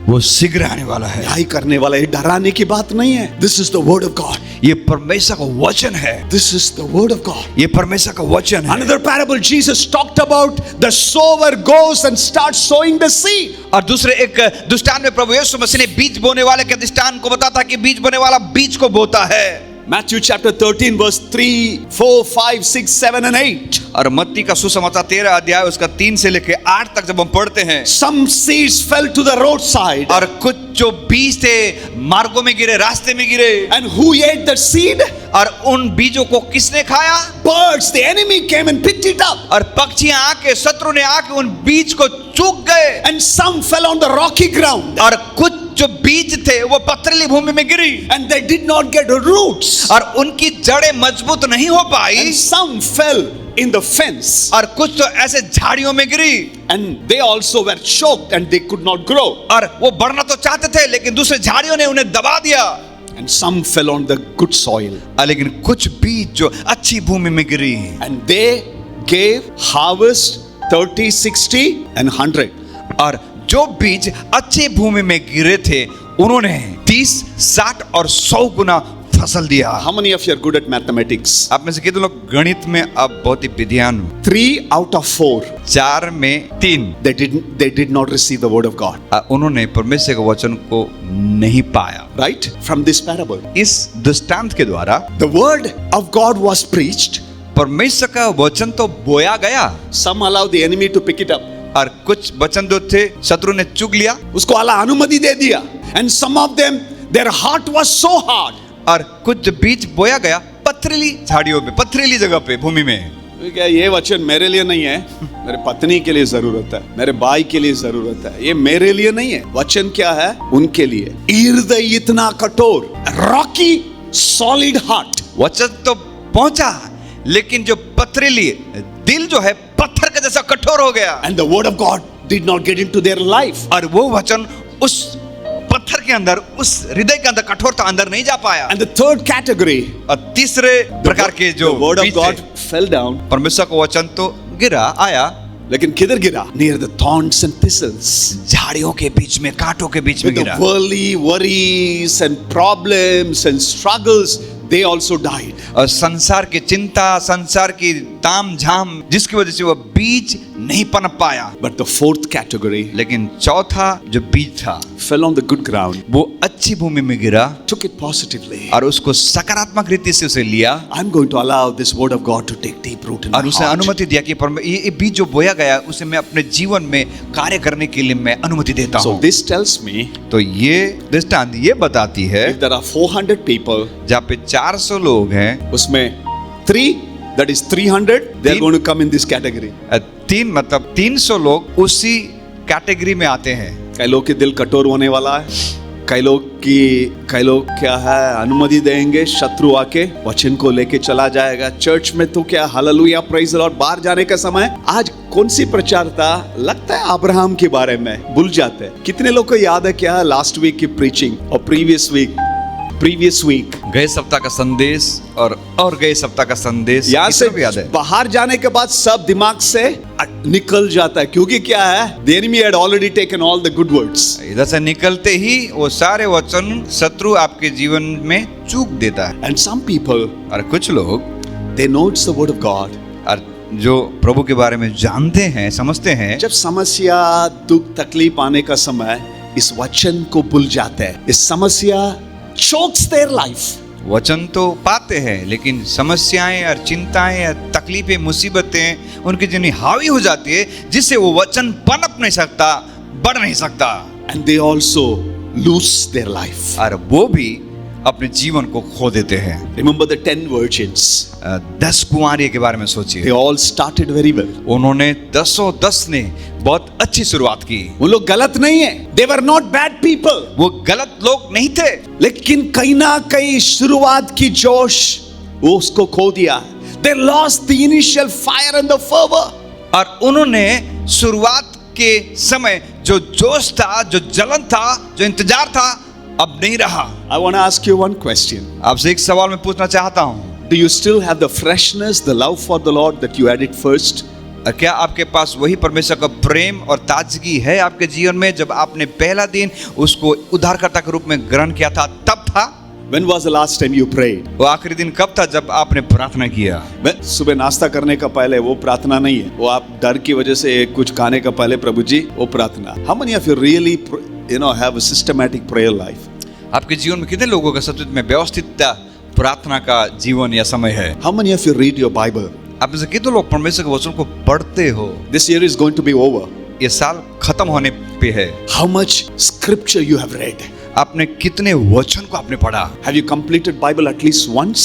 वो शीघ्र आने वाला है। न्याय करने वाला है, डराने की बात नहीं है। This is the word of God. ये परमेश्वर का वचन है। This is the word of God. ये परमेश्वर का वचन है। Another parable Jesus talked about, the sower goes and starts sowing the seed. और दूसरे एक दृष्टांत में प्रभु यीशु मसीह ने बीज बोने वाले के दृष्टांत को बताता कि बीज बोने वाला बीज को बोता है। Matthew chapter 13 verse 3, 4, 5, 6, 7 and 8. और मत्ती का सुसमाचार 13 अध्याय उसका 3 से लेकर 8 तक जब हम पढ़ते हैं, Some seeds fell to the roadside. और कुछ जो बीज थे मार्गों में गिरे, रास्ते में गिरे, And who ate the seed? और उन बीजों को किसने खाया? Birds, the enemy came and picked it up. और पक्षियां आके, शत्रु ने आके उन बीज को चूक गए। And some fell on the rocky ground. और कुछ जो बीज थे वो पथरीली भूमि में गिरी, And they did not get roots. और उनकी जड़ें मजबूत नहीं हो पाई। And some fell in the fence. और कुछ तो ऐसे झाड़ियों में गिरी, And they also were choked and they could not grow. और वो बढ़ना तो चाहते थे लेकिन दूसरे झाड़ियों ने उन्हें दबा दिया। And some fell on the good soil. लेकिन कुछ बीज जो अच्छी भूमि में गिरी, And they gave harvest 30, 60 and 100. और जो बीज अच्छी भूमि में गिरे थे उन्होंने 30, 60 और 100 गुना फसल दिया। How many of you are good at mathematics? आप में से कितने लोग गणित में अब बहुत ही विद्वान हो? 3 out of 4. 4 में 3 They did not receive the word of God. उन्होंने परमेश्वर के वचन को नहीं पाया। Right? From this parable. इस दृष्टांत के द्वारा The word of God was preached. परमेश्वर का वचन तो बोया गया, Some allowed the enemy to pick it up. और कुछ वचन जो थे शत्रु ने चुग लिया, उसको अल्लाह अनुमति दे दिया। And some of them, their heart was so hard. और कुछ बीज बोया गया पथरीली झाड़ियों पे, पथरीली जगह पे, भूमि में। क्या ये वचन मेरे लिए नहीं है, मेरे पत्नी के लिए जरूरत है, मेरे भाई के लिए जरूरत है, ये मेरे लिए नहीं है। वचन क्या है? उनके लिए। हृदय इतना कठोर, रॉकी सॉलिड हार्ट। वचन तो पहुंचा लेकिन जो पथरीली दिल जो है पत्थर का जैसा कठोर हो गया, And the word of God did not get into their life. और वो वचन उस पत्थर के अंदर, उस हृदय के अंदर कठोरता अंदर नहीं जा पाया। And the third category, और तीसरे प्रकार के जो the word of बीज God थे, fell down. परमेश्वर का वचन तो गिरा, आया, लेकिन किधर गिरा? Near the thorns and thistles. झाड़ियों के बीच में, कांटों के बीच में With the गिरा। worldly worries and problems and struggles, they also died. और संसार की चिंता, संसार की ताम झाम, जिसकी वजह से वो बीज नहीं पनप पाया। But the fourth category लेकिन चौथा जो बीज था fell on the good ground, वो अच्छी भूमि में गिरा, took it positively. और उसको सकारात्मक रीति से उसे लिया, I'm going to allow this word of God to take deep root in my और उसे heart. अनुमति दिया कि ये बीज जो बोया गया उसे मैं अपने जीवन में कार्य करने के लिए मैं अनुमति देता So हूँ। this tells me, तो ये दृष्टांत ये बताती है, if there are 400 people, जहाँ पे 400 लोग हैं, उसमें 3, that is 300, they are going to come in this category. 3 मतलब 300 लोग उसी कैटेगरी में आते हैं। कई लोग के दिल कठोर होने वाला है, कई लोग क्या है, अनुमति देंगे, शत्रु आके वचन को लेके चला जाएगा। चर्च में तो क्या हालेलुया प्रेज द लॉर्ड, बाहर जाने का समय। आज कौन सी प्रचार था? लगता है अब्राहम के बारे में, भूल जाते हैं। कितने लोग को याद है क्या लास्ट वीक की प्रीचिंग और प्रीवियस वीक गए सप्ताह का संदेश और गए सप्ताह का संदेश यहाँ से याद है। बाहर जाने के बाद सब दिमाग से निकल जाता है, क्योंकि क्या है, the enemy had already taken all the good words. इधर से निकलते ही वो सारे वचन शत्रु आपके जीवन में चूक देता है। And some people, और कुछ लोग they know it's the word of God. और जो प्रभु के बारे में जानते हैं, समझते हैं, जब समस्या, दुख, तकलीफ आने का समय इस वचन को भूल जाते हैं। इस समस्या chokes their life. वचन तो पाते हैं लेकिन समस्याएं और चिंताएं और तकलीफें, मुसीबतें उनकी जिन्हें हावी हो जाती है, जिससे वो वचन पनप नहीं सकता, बढ़ नहीं सकता। And they also lose their life. और वो भी अपने जीवन को खो देते हैं। Remember the 10 virgins. 10 कुंवारी के बारे में They सोचिए। all started very well. उन्होंने 10 ने बहुत अच्छी शुरुआत की। वो लोग गलत नहीं है. They were not bad people. वो गलत लोग नहीं थे, लेकिन कहीं ना कहीं शुरुआत की जोश वो उसको खो दिया. They lost the initial fire and the fervor. और उन्होंने शुरुआत के समय जो जोश था, जो जलन था, जो इंतजार था, अब नहीं रहा। I want to ask you one question. आपसे एक सवाल मैं पूछना चाहता हूँ। Do you still have the freshness, the love for the Lord that you had it first? क्या आपके पास वही परमेश्वर का प्रेम और ताजगी है आपके जीवन में जब आपने पहला दिन उसको उद्धारकर्ता के रूप में ग्रहण किया था, तब था? When was the last time you prayed? वो आखिरी दिन कब था जब आपने प्रार्थना किया? सुबह नाश्ता करने का पहले वो प्रार्थना नहीं है. वो आप डर की वजह से कुछ खाने का पहले प्रभु जी वो प्रार्थना. How many of you really have a systematic prayer life? आपके जीवन में कितने लोगों का सतत में व्यवस्थित प्रार्थना का जीवन या समय है? How many of you read your Bible? आप में से कितने लोग परमेश्वर के वचन को पढ़ते हो? This year is going to be over. ये साल खत्म होने पे है। How much scripture you have read? आपने कितने वचन को आपने पढ़ा? Have you completed Bible at least once?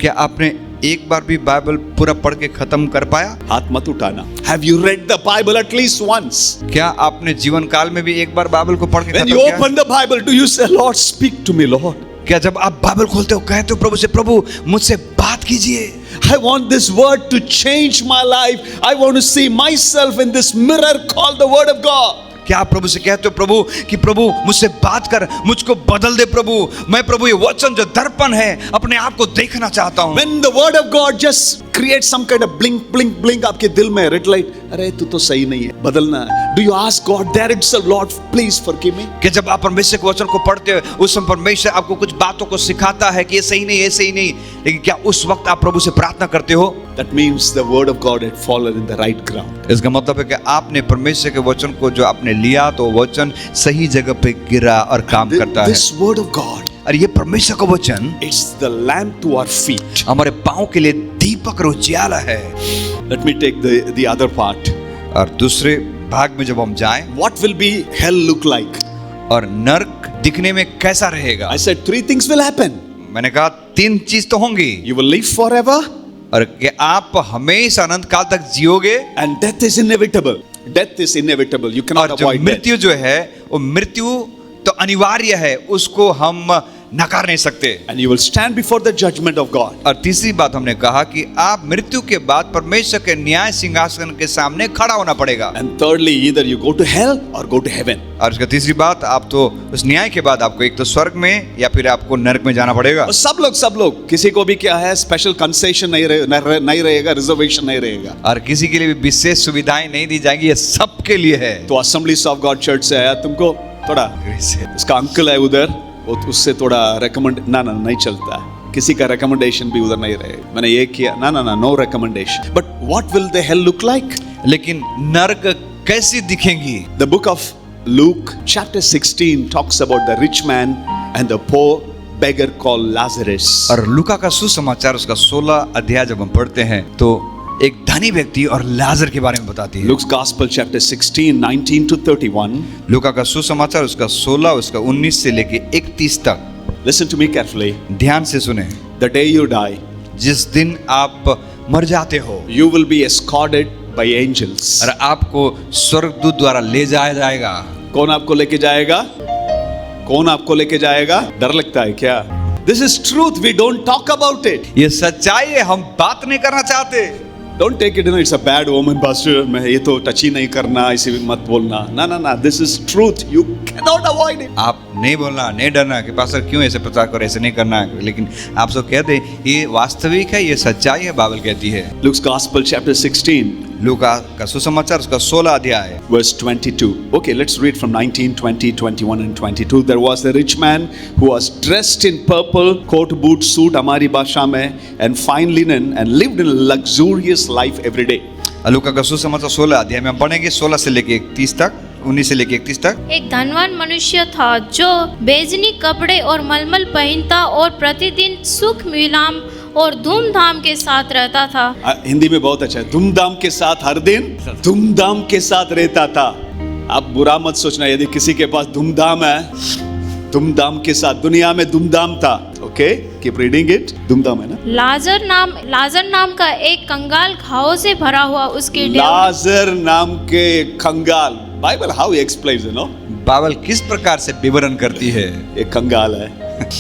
क्या आपने एक बार भी बाइबल पूरा पढ़ के खत्म कर पाया? हाथ मत उठाना. Have you read the Bible at least once? क्या आपने जीवन काल में भी एक बार बाइबल को पढ़ के When खत्म you किया? open the Bible, do you say, Lord, speak to me, Lord? क्या जब आप बाइबल खोलते हो कहते हो प्रभु से, प्रभु मुझसे बात कीजिए? I want this word to change my life. I want to see myself in this mirror called the Word of God. क्या आप प्रभु से कहते हो प्रभु कि प्रभु मुझसे बात कर, मुझको बदल दे प्रभु, मैं प्रभु ये वचन जो दर्पण है अपने आप को देखना चाहता हूँ। When the Word of God just creates some kind of blink आपके दिल में रेड लाइट, अरे तू तो सही नहीं है, बदलना है. Do you ask God there itself, Lord, please forgive me? कि जब आप परमेश्वर के वचन को पढ़ते हो उस समय परमेश्वर आपको कुछ बातों को सिखाता है कि ये सही नहीं, ये सही नहीं, लेकिन क्या उस वक्त आप प्रभु से प्रार्थना करते हो? That means the Word of God had fallen in the right ground. इसका मतलब है कि आपने परमेश्वर के वचन को जो आपने लिया तो वचन सही जगह पे गिरा और काम करता है। This Word of God, और ये परमेश्वर का वचन it's the lamp to our feet. हमारे पांव के लिए दीपक और उजियाला है। Let me take the other part. और दूसरे भाग में जब हम जाएं, What will be hell look like? और नरक दिखने में कैसा रहेगा? I said 3 things will happen. मैंने कहा 3 चीज तो होंगी। You will live forever. और कि आप हमेशा अनंत काल तक जियोगे। And death is inevitable. Death is inevitable. You cannot और जो avoid death. मृत्यु जो है वो मृत्यु तो अनिवार्य है, उसको हम नकार नहीं सकते। And you will stand before the judgment of God. और तीसरी बात हमने कहा कि आप मृत्यु के बाद परमेश्वर के न्याय सिंहासन के सामने खड़ा होना पड़ेगा। And thirdly, either you go to hell or go to heaven. और इसका तीसरी बात, आप तो उस न्याय के बाद आपको एक तो स्वर्ग में या फिर आपको नरक में जाना पड़ेगा। और सब लोग किसी को भी क्या है, स्पेशल कंसेशन नहीं रहेगा, रिजर्वेशन नहीं रहेगा। और किसी के लिए भी विशेष सुविधाएं नहीं दी जाएंगी, ये सबके लिए है। तो असेंबलीज ऑफ गॉड चर्च से आया, तुमको थोड़ा उसका अंकल है उधर, वो उससे थोड़ा रेकमेंड ना नहीं चलता, किसी का रिकमेंडेशन भी उधर नहीं रहे, मैंने ये किया, ना no recommendation. But what will the hell look like? लेकिन नरक कैसी दिखेंगी? The book of Luke chapter 16 talks about the rich man and the poor beggar called Lazarus. और लूका का सुसमाचार उसका 16 अध्याय जब हम पढ़ते हैं तो एक धनी व्यक्ति और लाजर के बारे में बताती है। Luke's Gospel chapter 16 19 to 31. लूका का सुसमाचार उसका 16 उसका 19 से लेके 31 तक। Listen to me carefully. ध्यान से सुने। The day you die, जिस दिन आप मर जाते हो, you will be escorted by angels. और आपको स्वर्गदूत द्वारा ले जाया जाएगा। कौन आपको लेके जाएगा? कौन आपको लेके जाएगा? डर लगता है क्या? This is truth. We don't talk about it. ये सच्चाई है, हम बात नहीं करना चाहते। Don't take it, it's a bad omen, pastor. मैं ये तो टच ही नहीं करना, इसे मत बोलना। ना, this is truth. You cannot avoid it. आप नहीं बोलना, नहीं डरना कि पास्टर क्यों ऐसे प्रचार करो, ऐसे नहीं करना, लेकिन आप सब कहते हैं ये वास्तविक है, ये सच्चाई है, बाइबल कहती है। Luke's Gospel chapter 16 लूका का सुसमाचार उसका 16 अध्याय verse 22. Okay, let's read from 19, 20, 21 and 22. There was a rich man who was dressed in purple, coat, boot, suit हमारी भाषा में, and fine linen, and lived in luxurious life every day. लूका का सुसमाचार 16 अध्याय में हम पढ़ेंगे 16 से लेके 31 तक, 19 से लेके 31 तक। एक धनवान मनुष्य था जो बेजनी कपड़े और मलमल पहनता और प्रतिदिन सुख विलाम और धूमधाम के साथ रहता था। हिंदी में बहुत अच्छा है, धूमधाम के साथ, हर दिन धूमधाम के साथ रहता था। आप बुरा मत सोचना, यदि किसी के पास धूमधाम है धूमधाम के साथ, दुनिया में धूमधाम था। Okay, keep reading it. धूमधाम है ना। लाजर नाम का एक कंगाल घावों से भरा हुआ उसके लाजर नाम के कंगाल, Bible how explains, you know, Bible किस प्रकार से विवरण करती है। एक कंगाल है,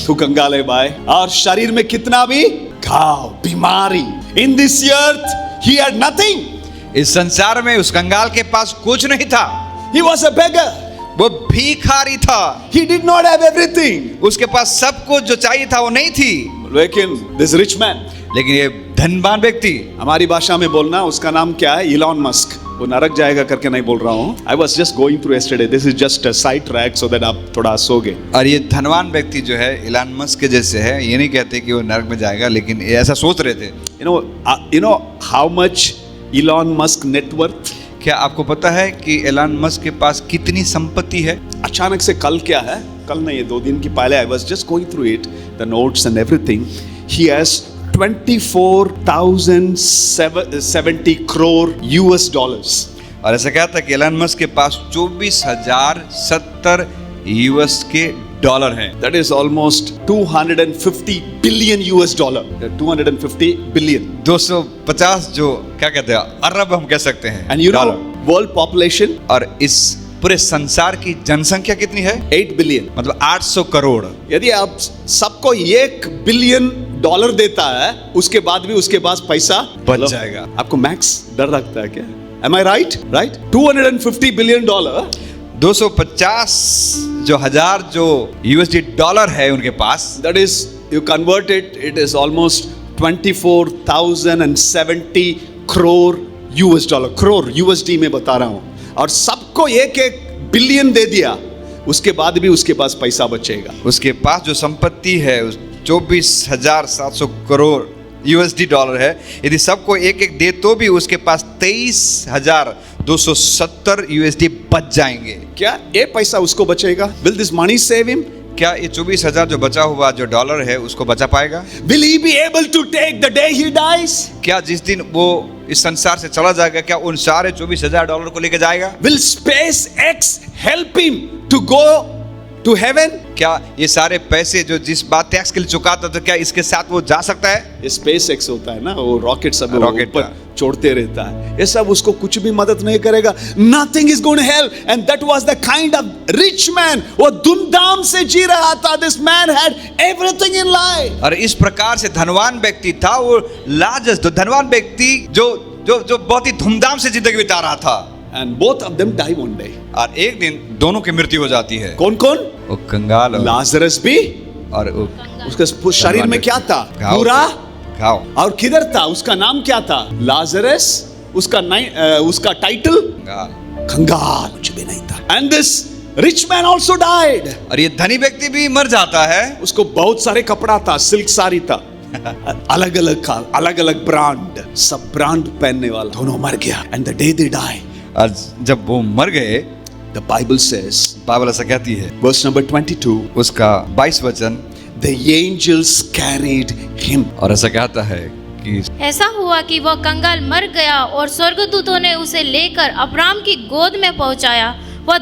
तू कंगाल है भाई, और शरीर में कितना भी घाव, बीमारी। In this earth he had nothing. इस संसार में उस कंगाल के पास कुछ नहीं था। He was a beggar. वो भिखारी था। He did not have everything. उसके पास सब कुछ जो चाहिए था वो नहीं थी। लेकिन this rich man, लेकिन ये धनवान व्यक्ति, हमारी भाषा में बोलना, उसका नाम क्या है? Elon Musk. वो नरक जाएगा करके नहीं बोल रहा हूँ। I was just going through yesterday. This is just a side track so that आप थोड़ा हंसोगे। और ये धनवान व्यक्ति जो है इलॉन मस्क के जैसे है। ये नहीं कहते कि वो नरक में जाएगा, लेकिन ये ऐसा सोच रहे थे। You know how much Elon Musk net worth? क्या आपको पता है कि एलन मस्क के पास कितनी संपत्ति है? अचानक से कल क्या है? कल नहीं है, 2 दिन की पहले I was just going through it, the notes and everything. He has 24,070 crore US dollars. और ऐसा क्या था कि एलन मस्क के पास 24,070 US के डॉलर हैं। That is almost 250 billion US dollar. 250 billion. 250 जो क्या कहते हैं अरब हम कह सकते हैं। And you know dollar. world population? और इस पूरे संसार की जनसंख्या कितनी है? 8 billion. मतलब 800 करोड़। यदि आप सबको 1 बिलियन डॉलर देता है, उसके बाद भी उसके पास पैसा बच जाएगा। आपको मैक्स डर लगता है क्या? Am I right? Right? 250 billion dollar. 250 जो हजार जो USD डॉलर है उनके पास। That is, you convert it, it is almost 24,070 crore US dollar. Crore USD में बता रहा हूँ। और सबको 1 बिलियन दे दिया, उसके बाद भी उसके पास पैसा बचेगा। उसके पास जो संपत्ति है 24,700 करोड़ USD डॉलर है। यदि सबको 1 दे तो भी उसके पास 23,270 USD बच जाएंगे। क्या ये पैसा उसको बचेगा? Will this money save him? क्या ये 24,000 जो बचा हुआ जो डॉलर है उसको बचा पाएगा? Will he be able to take the day he dies? क्या जिस दिन वो इस संसार से चला जाएगा, क्या उन सारे 24,000 डॉलर को लेकर जाएगा? Will SpaceX help him to go to heaven? क्या ये सारे पैसे जो जिस बात टैक्स के लिए चुकाता था, क्या इसके साथ वो जा सकता है? ये SpaceX होता है ना, वो रॉकेट सब रॉकेट ऊपर छोड़ते रहता है। ये सब उसको कुछ भी मदद नहीं करेगा। Nothing is going to help. And that was the kind of rich man. वो धूमधाम से जी रहा था। This man had everything in life. और इस प्रकार से धनवान व्यक्ति था वो लाजस, तो धनवान व्यक्ति जो बहुत ही धूमधाम से जिंदगी बिता रहा था। And both of them die one day. और एक दिन दोनों की मृत्यु हो जाती है। कौन कौन? वो कंगाल और लाजरस भी, और उसके शरीर में क्या था? घाव। पूरा घाव। और किधर था? उसका नाम क्या था? लाजरस। उसका टाइटल कंगाल, कुछ भी नहीं था। And this rich man also died. और ये धनी व्यक्ति भी मर जाता है। उसको बहुत सारे कपड़ा था, सिल्क साड़ी था, अलग अलग ब्रांड, सब ब्रांड पहनने वाला, दोनों मर गया। And the day they die, और जब वो मर गए, the Bible says, बाइबल ऐसा कहती है, verse number 22, उसका 22 वचन, the angels carried him. और ऐसा कहता है कि ऐसा हुआ कि वह कंगाल मर गया और स्वर्गदूतों ने उसे लेकर अब्राम की गोद में पहुंचाया। वह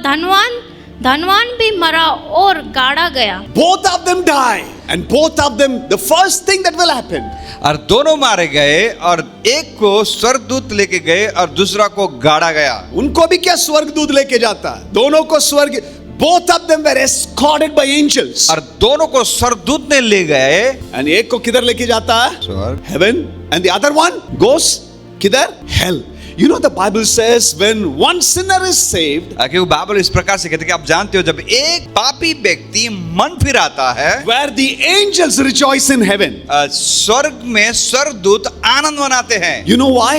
धनवान भी मरा और गाड़ा गया। Both of them die, and both of them, the first thing that will happen, और दोनों मारे गए, और एक को स्वर्गदूत लेके गए और दूसरा को गाड़ा गया। उनको भी क्या स्वर्गदूत लेके जाता है? दोनों को स्वर्ग, both of them were escorted by angels. और दोनों को स्वर्गदूत ने ले गए। And एक को किधर लेके जाता है? स्वर्ग। Heaven. And the other one goes किधर? Hell. You know the Bible says when one sinner is saved, क्योंकि बाइबल इस प्रकार से कहते हैं कि आप जानते हो जब एक पापी व्यक्ति मन फिराता है, where the angels rejoice in heaven. स्वर्ग में स्वर्गदूत आनंद मनाते हैं। You know why?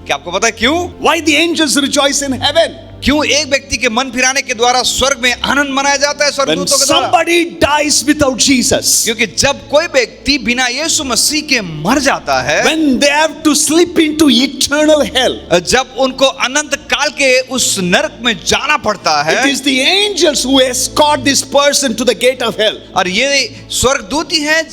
क्या आपको पता है क्यों? Why the angels rejoice in heaven? क्यों एक व्यक्ति के मन फिराने के द्वारा स्वर्ग में आनंद मनाया जाता है When स्वर्गदूतों के द्वारा? somebody dies without Jesus, क्योंकि जब कोई व्यक्ति बिना यीशु मसीह के मर जाता है, when they have to slip into eternal hell, जब उनको अनंत काल के उस नरक में जाना पड़ता है, it is the angels who escort this person to the gate of hell. और ये स्वर्गदूत ही हैं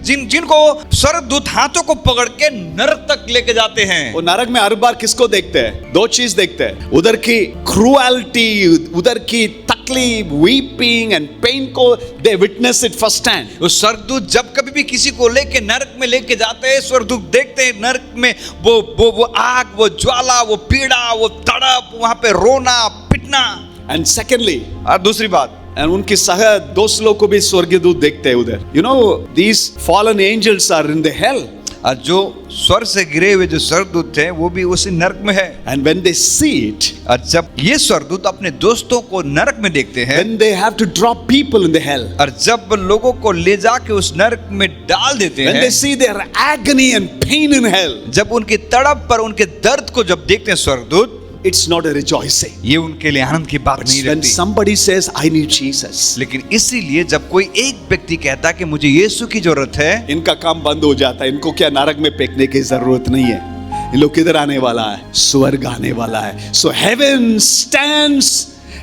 जिनको स्वर्गदूत हाथों को पकड़ के नरक तक लेके जाते हैं। वो नरक में हर बार किसको देखते हैं? 2 चीज देखते हैं, उधर की क्रूएलिटी, उधर की नकली weeping and pain को they witness it first hand. वो स्वर्गदूत जब कभी भी किसी को लेके नरक में लेके जाते हैं, स्वर्गदूत देखते हैं नरक में वो आग, वो ज्वाला, वो पीड़ा, वो तड़प, वहां पे रोना पिटना। And secondly, और दूसरी बात, and उनके सह दोस्त लोग को भी स्वर्गदूत देखते हैं उधर. You know, these fallen angels are in the hell. और जो स्वर्ग से गिरे हुए जो स्वर्गदूत थे वो भी उसी नरक में है। And when they see it, और जब ये स्वर्गदूत अपने दोस्तों को नरक में देखते हैं, then they have to drop people in the hell. और जब लोगों को ले जाके उस नरक में डाल देते When हैं, they see their agony and pain in hell, जब उनकी तड़प पर उनके दर्द को जब देखते हैं स्वर्गदूत, it's not a rejoicing. ये उनके लिए आनंद की बात नहीं When रहती। somebody says, I need Jesus, लेकिन इसीलिए जब कोई एक व्यक्ति कहता कि मुझे यीशु की जरूरत है, इनका काम बंद हो जाता है. इनको क्या नरक में फेंकने की जरूरत नहीं है. इन लोग किधर आने वाला है? स्वर्ग आने वाला है. So heaven stands,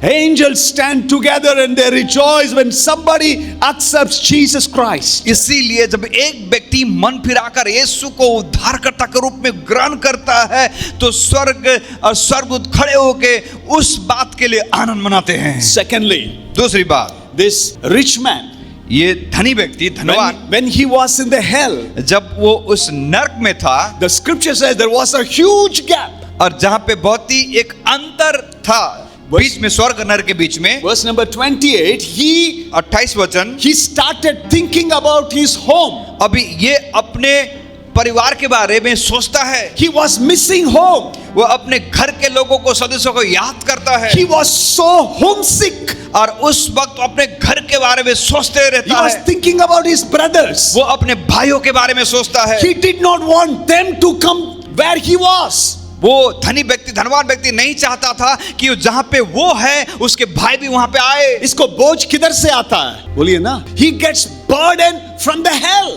angels stand together and they rejoice when somebody accepts Jesus Christ. इसीलिए जब एक व्यक्ति मन फिराकर यीशु को उद्धारकर्ता के रूप में ग्रहण करता है, तो स्वर्ग और स्वर्गदूत खड़े होके उस बात के लिए आनंद मनाते हैं। Secondly, दूसरी बात, this rich man, ये धनी व्यक्ति, धनवान, when he was in the hell, जब वो उस नरक में था, the scripture says there was a huge gap. और जहां पे बहुत ही एक अंतर था बीच में, स्वर्ग और नरक के बीच में। Verse number 28, he 28 वचन, started thinking about his home. अभी ये अपने परिवार के बारे में सोचता है। He was missing home. वो अपने घर के लोगों को, सदस्यों को याद करता है। He was so homesick. और उस वक्त अपने घर के बारे में सोचते He रहता was है। thinking about his brothers. वो अपने भाइयों के बारे में सोचता है। He did not want them to come where he was. वो धनी व्यक्ति, धनवान व्यक्ति नहीं चाहता था कि जहां पे वो है उसके भाई भी वहां पे आए। इसको बोझ किधर से आता है? बोलिए ना. He gets burden from the hell.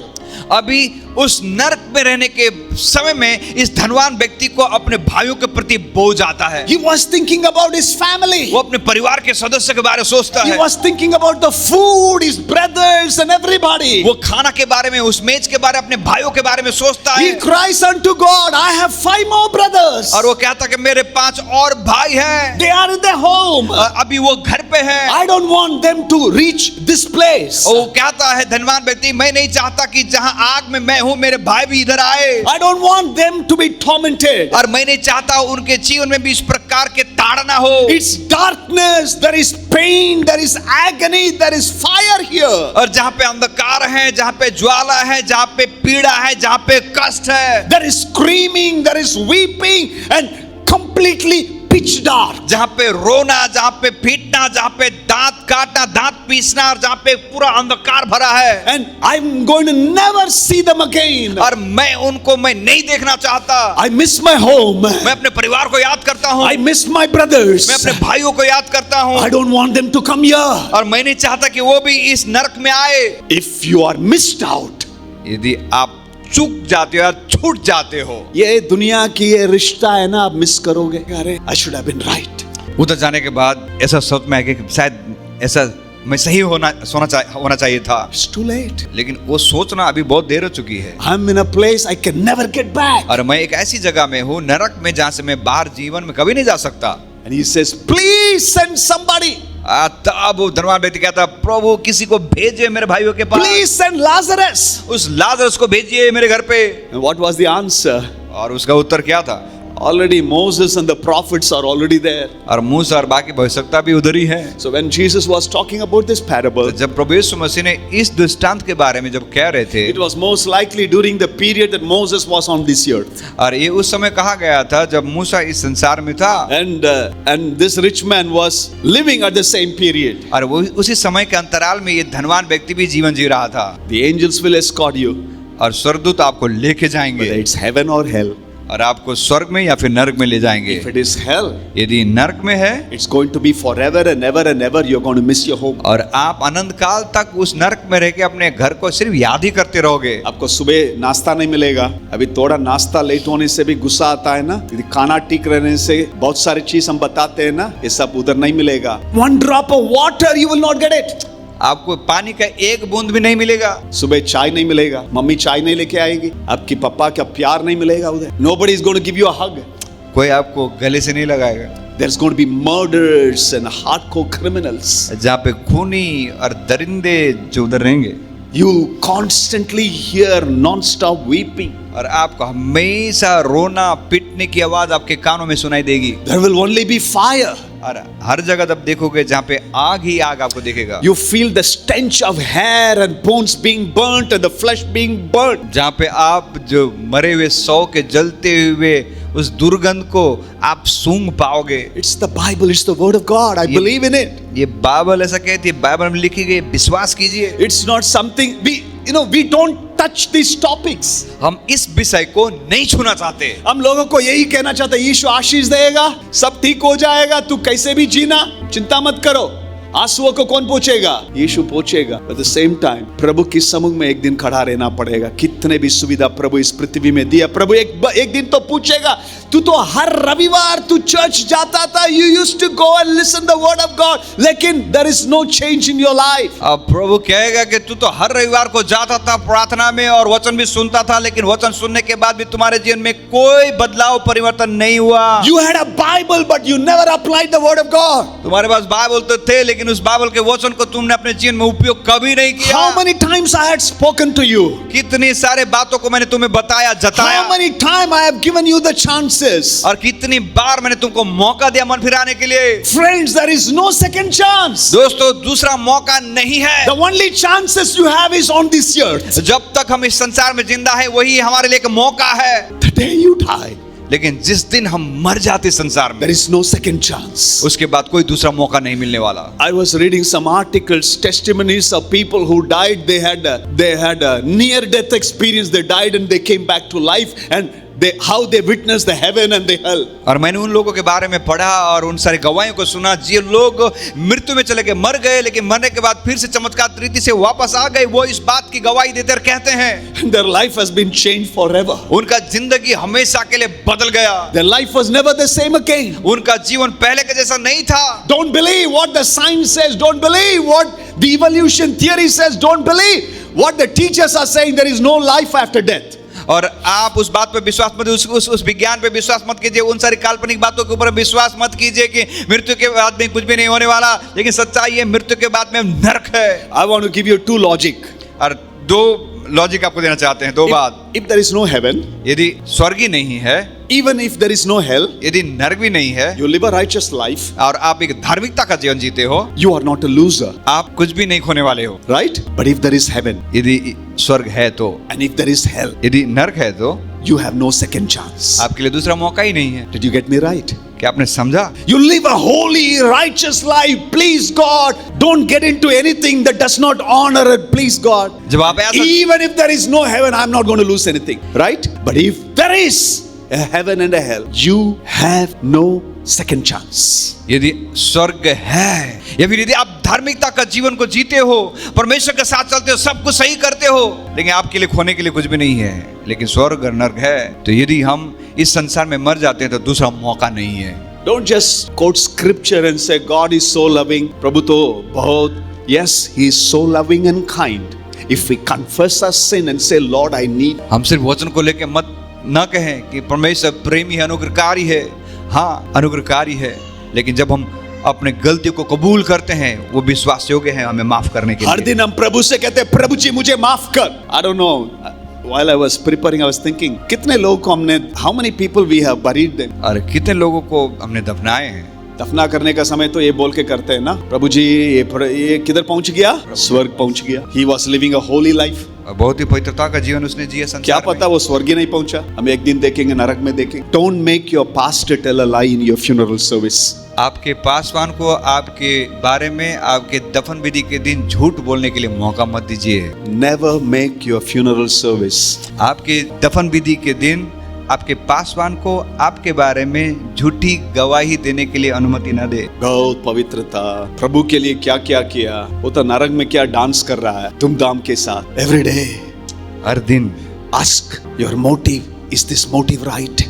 अभी उस नरक में रहने के समय में इस धनवान व्यक्ति को अपने भाइयों के प्रति बोझ आता है। He was thinking about his family. वो अपने परिवार के सदस्य के बारे में सोचता He है। was thinking about the food, his brothers and everybody. वो खाना के बारे में, उस मेज के बारे में, अपने भाइयों के बारे में सोचता है। He cries unto God, I have 5 more brothers. और वो कहता कि मेरे 5 और भाई हैं। They are in their home. अभी वो घर पे है। I don't want them to reach this place. और वो कहता है धनवान व्यक्ति, मैं नहीं चाहता कि जहां आग में मैं हूं मेरे भाई भी इधर आए। I don't want them to be tormented. और मैं नहीं चाहता उनके जीवन में भी इस प्रकार के ताड़ना हो। It's darkness, there is pain, there is agony, there is fire here. और जहां पे अंधकार है, जहां पे ज्वाला है, जहां पे पीड़ा है, जहां पे कष्ट है, There is screaming, there is weeping and completely pitch dark. जहां पे रोना, जहां पे पीटना, जहां पे दांत काटना, दांत पीसना, और जहां पे पूरा अंधकार भरा है। And I'm going to never see them again. और मैं उनको नहीं देखना चाहता। I miss my home. मैं अपने परिवार को याद करता हूँ। I miss my brothers. मैं अपने भाइयों को याद करता हूँ। I don't want them to come here. और मैं नहीं चाहता कि वो भी इस नरक में आए। If you are missed out, यदि आप चूक जाते हो या छूट जाते हो, ये दुनिया की ये रिश्ता है ना, आप मिस करोगे। अरे I should have been right. उधर जाने के बाद ऐसा सोच में आएगा कि शायद ऐसा मैं सही होना चाहिए था। It's too late. लेकिन वो सोचना अभी बहुत देर हो चुकी है। I'm in a place I can never get back. और मैं एक ऐसी जगह में हूँ, नरक में, जहां से मैं बाहर जीवन में कभी नहीं जा सकता। And he says, please send somebody. तब वो धनवान व्यक्ति कहता, प्रभु किसी को भेजिए मेरे भाइयों के पास। Please send Lazarus. उस लाजरस को भेजिए मेरे घर पे। And what was the answer? और उसका उत्तर क्या था? Already Moses and the prophets are already there. और मूसा और बाकी भविष्यवक्ता भी उधर ही है। So when Jesus was talking about this parable, जब प्रभु यीशु मसीह ने इस दृष्टांत के बारे में जब कह रहे थे, it was most likely during the period that Moses was on this earth. और ये उस समय कहा गया था जब मूसा इस संसार में था। And this rich man was living at the same period. और वो उसी समय के अंतराल में ये धनवान व्यक्ति भी जीवन जी रहा था। The angels will escort you, और स्वर्गदूत आपको लेके जाएंगे, whether it's heaven or hell. और आपको स्वर्ग में या फिर नरक में ले जाएंगे। If it is hell, यदि नरक में है, it's going to be forever and ever you're going to miss your home. और आप अनंत काल तक उस नरक में रह के अपने घर को सिर्फ याद ही करते रहोगे। आपको सुबह नाश्ता नहीं मिलेगा। अभी थोड़ा नाश्ता लेट होने से भी गुस्सा आता है ना, यदि खाना ठीक रहने से बहुत सारी चीज हम बताते हैं ना, ये सब उधर नहीं मिलेगा। One drop of water you will not get it. आपको पानी का एक बूंद भी नहीं मिलेगा। सुबह चाय नहीं मिलेगा, मम्मी चाय नहीं लेके आएगी, आपकी पापा का प्यार नहीं मिलेगा उधर। Nobody is going to give you a hug. कोई आपको गले से नहीं लगाएगा। There's going to be murders and hardcore criminals. जहाँ पे खूनी और दरिंदे जो उधर रहेंगे, You'll constantly hear non-stop weeping. और आपको हमेशा रोना पीटने की आवाज आपके कानों में सुनाई देगी। There will only be fire. और हर जगह तब देखोगे जहाँ पे आग ही आग आपको दिखेगा। You feel the stench of hair and bones being burnt and the flesh being burnt. जहाँ पे आप जो मरे हुए सौ के जलते हुए उस दुर्गंध को आप सूंघ पाओगे। It's the Bible, it's the word of God. I believe in it. ये बाइबल ऐसा कहती है, बाइबल में लिखी गई, विश्वास कीजिए। It's not something we don't touch these topics. हम इस विषय को नहीं छूना चाहते। हम लोगों को यही कहना चाहते हैं, यीशु आशीष देगा, सब ठीक हो जाएगा, तू कैसे भी जीना, चिंता मत करो। आंसुओं को कौन पूछेगा? यीशु पूछेगा। At the same time, प्रभु के सम्मुख में एक दिन खड़ा रहना पड़ेगा। कितने भी सुविधा प्रभु इस पृथ्वी में दिया, प्रभु एक दिन तो पूछेगा, तू तो हर रविवार तू चर्च जाता था, you used to go and listen the word of God, लेकिन there is no change in your life. अब प्रभु कहेगा कि तू तो हर रविवार को जाता था प्रार्थना में और वचन भी सुनता था, लेकिन वचन सुनने के बाद भी तुम्हारे जीवन में कोई बदलाव परिवर्तन नहीं हुआ। You had a Bible but you never applied the word of God. तुम्हारे पास बाइबल तो थे, लेकिन उस बाइबल के वचन को तुमने अपने जीवन में उपयोग कभी नहीं किया। How many times I had spoken to you? कितनी सारे बातों को मैंने तुम्हें बताया, जताया। How many times I have given you the chances? और कितनी बार मैंने तुमको मौका दिया मन फिराने के लिए। Friends, there is no second chance. दोस्तों, दूसरा मौका नहीं है। The only chances you have is on this earth. जब तक हम इस संसार में जिंदा है, वही हमारे लिए एक मौका है। The day you die, लेकिन जिस दिन हम मर जाते संसार में, there is no second chance. उसके बाद कोई दूसरा मौका नहीं मिलने वाला। I was reading some articles, testimonies of people who died. They had a near death experience. They died and they came back to life, and how they witnessed the heaven and the hell. और मैंने उन लोगों के बारे में पढ़ा और उन सारे गवाहियों को सुना, जो लोग मृत्यु में चले गए, मर गए, लेकिन मरने के बाद फिर से चमत्कार रीति से वापस आ गए। वो इस बात की गवाही देते और कहते हैं Their life has been changed forever. उनका जिंदगी हमेशा के लिए बदल गया। Their life was never the same again. उनका जीवन पहले के जैसा नहीं था। Don't believe what the science says. Don't believe what the evolution theory says. Don't believe what the teachers are saying. There is no life after death. और आप उस बात पे विश्वास मत, उस विज्ञान पे विश्वास मत कीजिए, उन सारी काल्पनिक बातों के ऊपर विश्वास मत कीजिए कि मृत्यु के बाद में कुछ भी नहीं होने वाला। लेकिन सच्चाई है, मृत्यु के बाद में नरक है। I want to give you two logic. और दो लॉजिक आपको देना चाहते हैं, दो बात। If there is no heaven, यदि स्वर्ग ही नहीं है, even if there is no hell, यदि नरक भी नहीं है, you live a righteous life. और आप एक धार्मिकता का जीवन जीते हो, You are not a loser, आप कुछ भी नहीं खोने वाले हो। right? But if there is heaven, यदि स्वर्ग है तो, and if there is hell, यदि नरक है तो you have no second chance. आपके लिए दूसरा मौका ही नहीं है। Did you get me right? क्या आपने समझा? You live a holy, righteous life. Please God, don't get into anything that does not honor and please God. जब आप ऐसा, Even if there is no heaven, I'm not going to lose anything, right? But if there is a heaven and a hell, you have no second chance. यदि स्वर्ग है या फिर यदि आप धार्मिकता का जीवन को जीते हो, परमेश्वर के साथ चलते हो, सब कुछ सही करते हो, लेकिन आपके लिए खोने के लिए कुछ भी नहीं है, लेकिन स्वर्ग और नरक है, तो यदि हम इस संसार में मर जाते हैं तो दूसरा मौका नहीं है। Don't just quote scripture and say God is so loving. प्रभु तो बहुत, yes, He is so loving and kind. If we confess our sin and say Lord I need, हम सिर्फ वचन को लेकर मत न कहें कि परमेश्वर प्रेमी है, अनुग्रहकारी है। हाँ, अनुग्रहकारी है, लेकिन जब हम अपने गलतियों को कबूल करते हैं, वो विश्वास योग्य है हमें माफ करने के लिए। हर दिन हम प्रभु से कहते हैं प्रभु जी मुझे माफ कर। I don't know. While I was preparing, I was thinking, कितने लोगों को हमने, how many people we have buried them? और कितने लोगों को हमने दफनाए हैं। दफना करने का समय तो ये बोल के करते हैं ना, प्रभु जी ये किधर पहुंच गया? स्वर्ग पहुंच गया। He was living a holy life. बहुत ही पवित्रता का जीवन उसने जिया संसार क्या में। पता वो स्वर्ग ही नहीं पहुंचा, हम एक दिन देखेंगे, नरक में देखेंगे। Don't make your pastor tell a lie in your funeral service. आपके पासवान को आपके बारे में आपके दफन विधि के दिन झूठ बोलने के लिए मौका मत दीजिए। Never make your funeral service. आपके दफन विधि के दिन आपके पासवान को आपके बारे में झूठी गवाही देने के लिए अनुमति न दे। बहुत पवित्र था, प्रभु के लिए क्या क्या किया, वो तो नरक में क्या डांस कर रहा है धूमधाम के साथ। Every day, हर दिन ask your motive, is this motive right?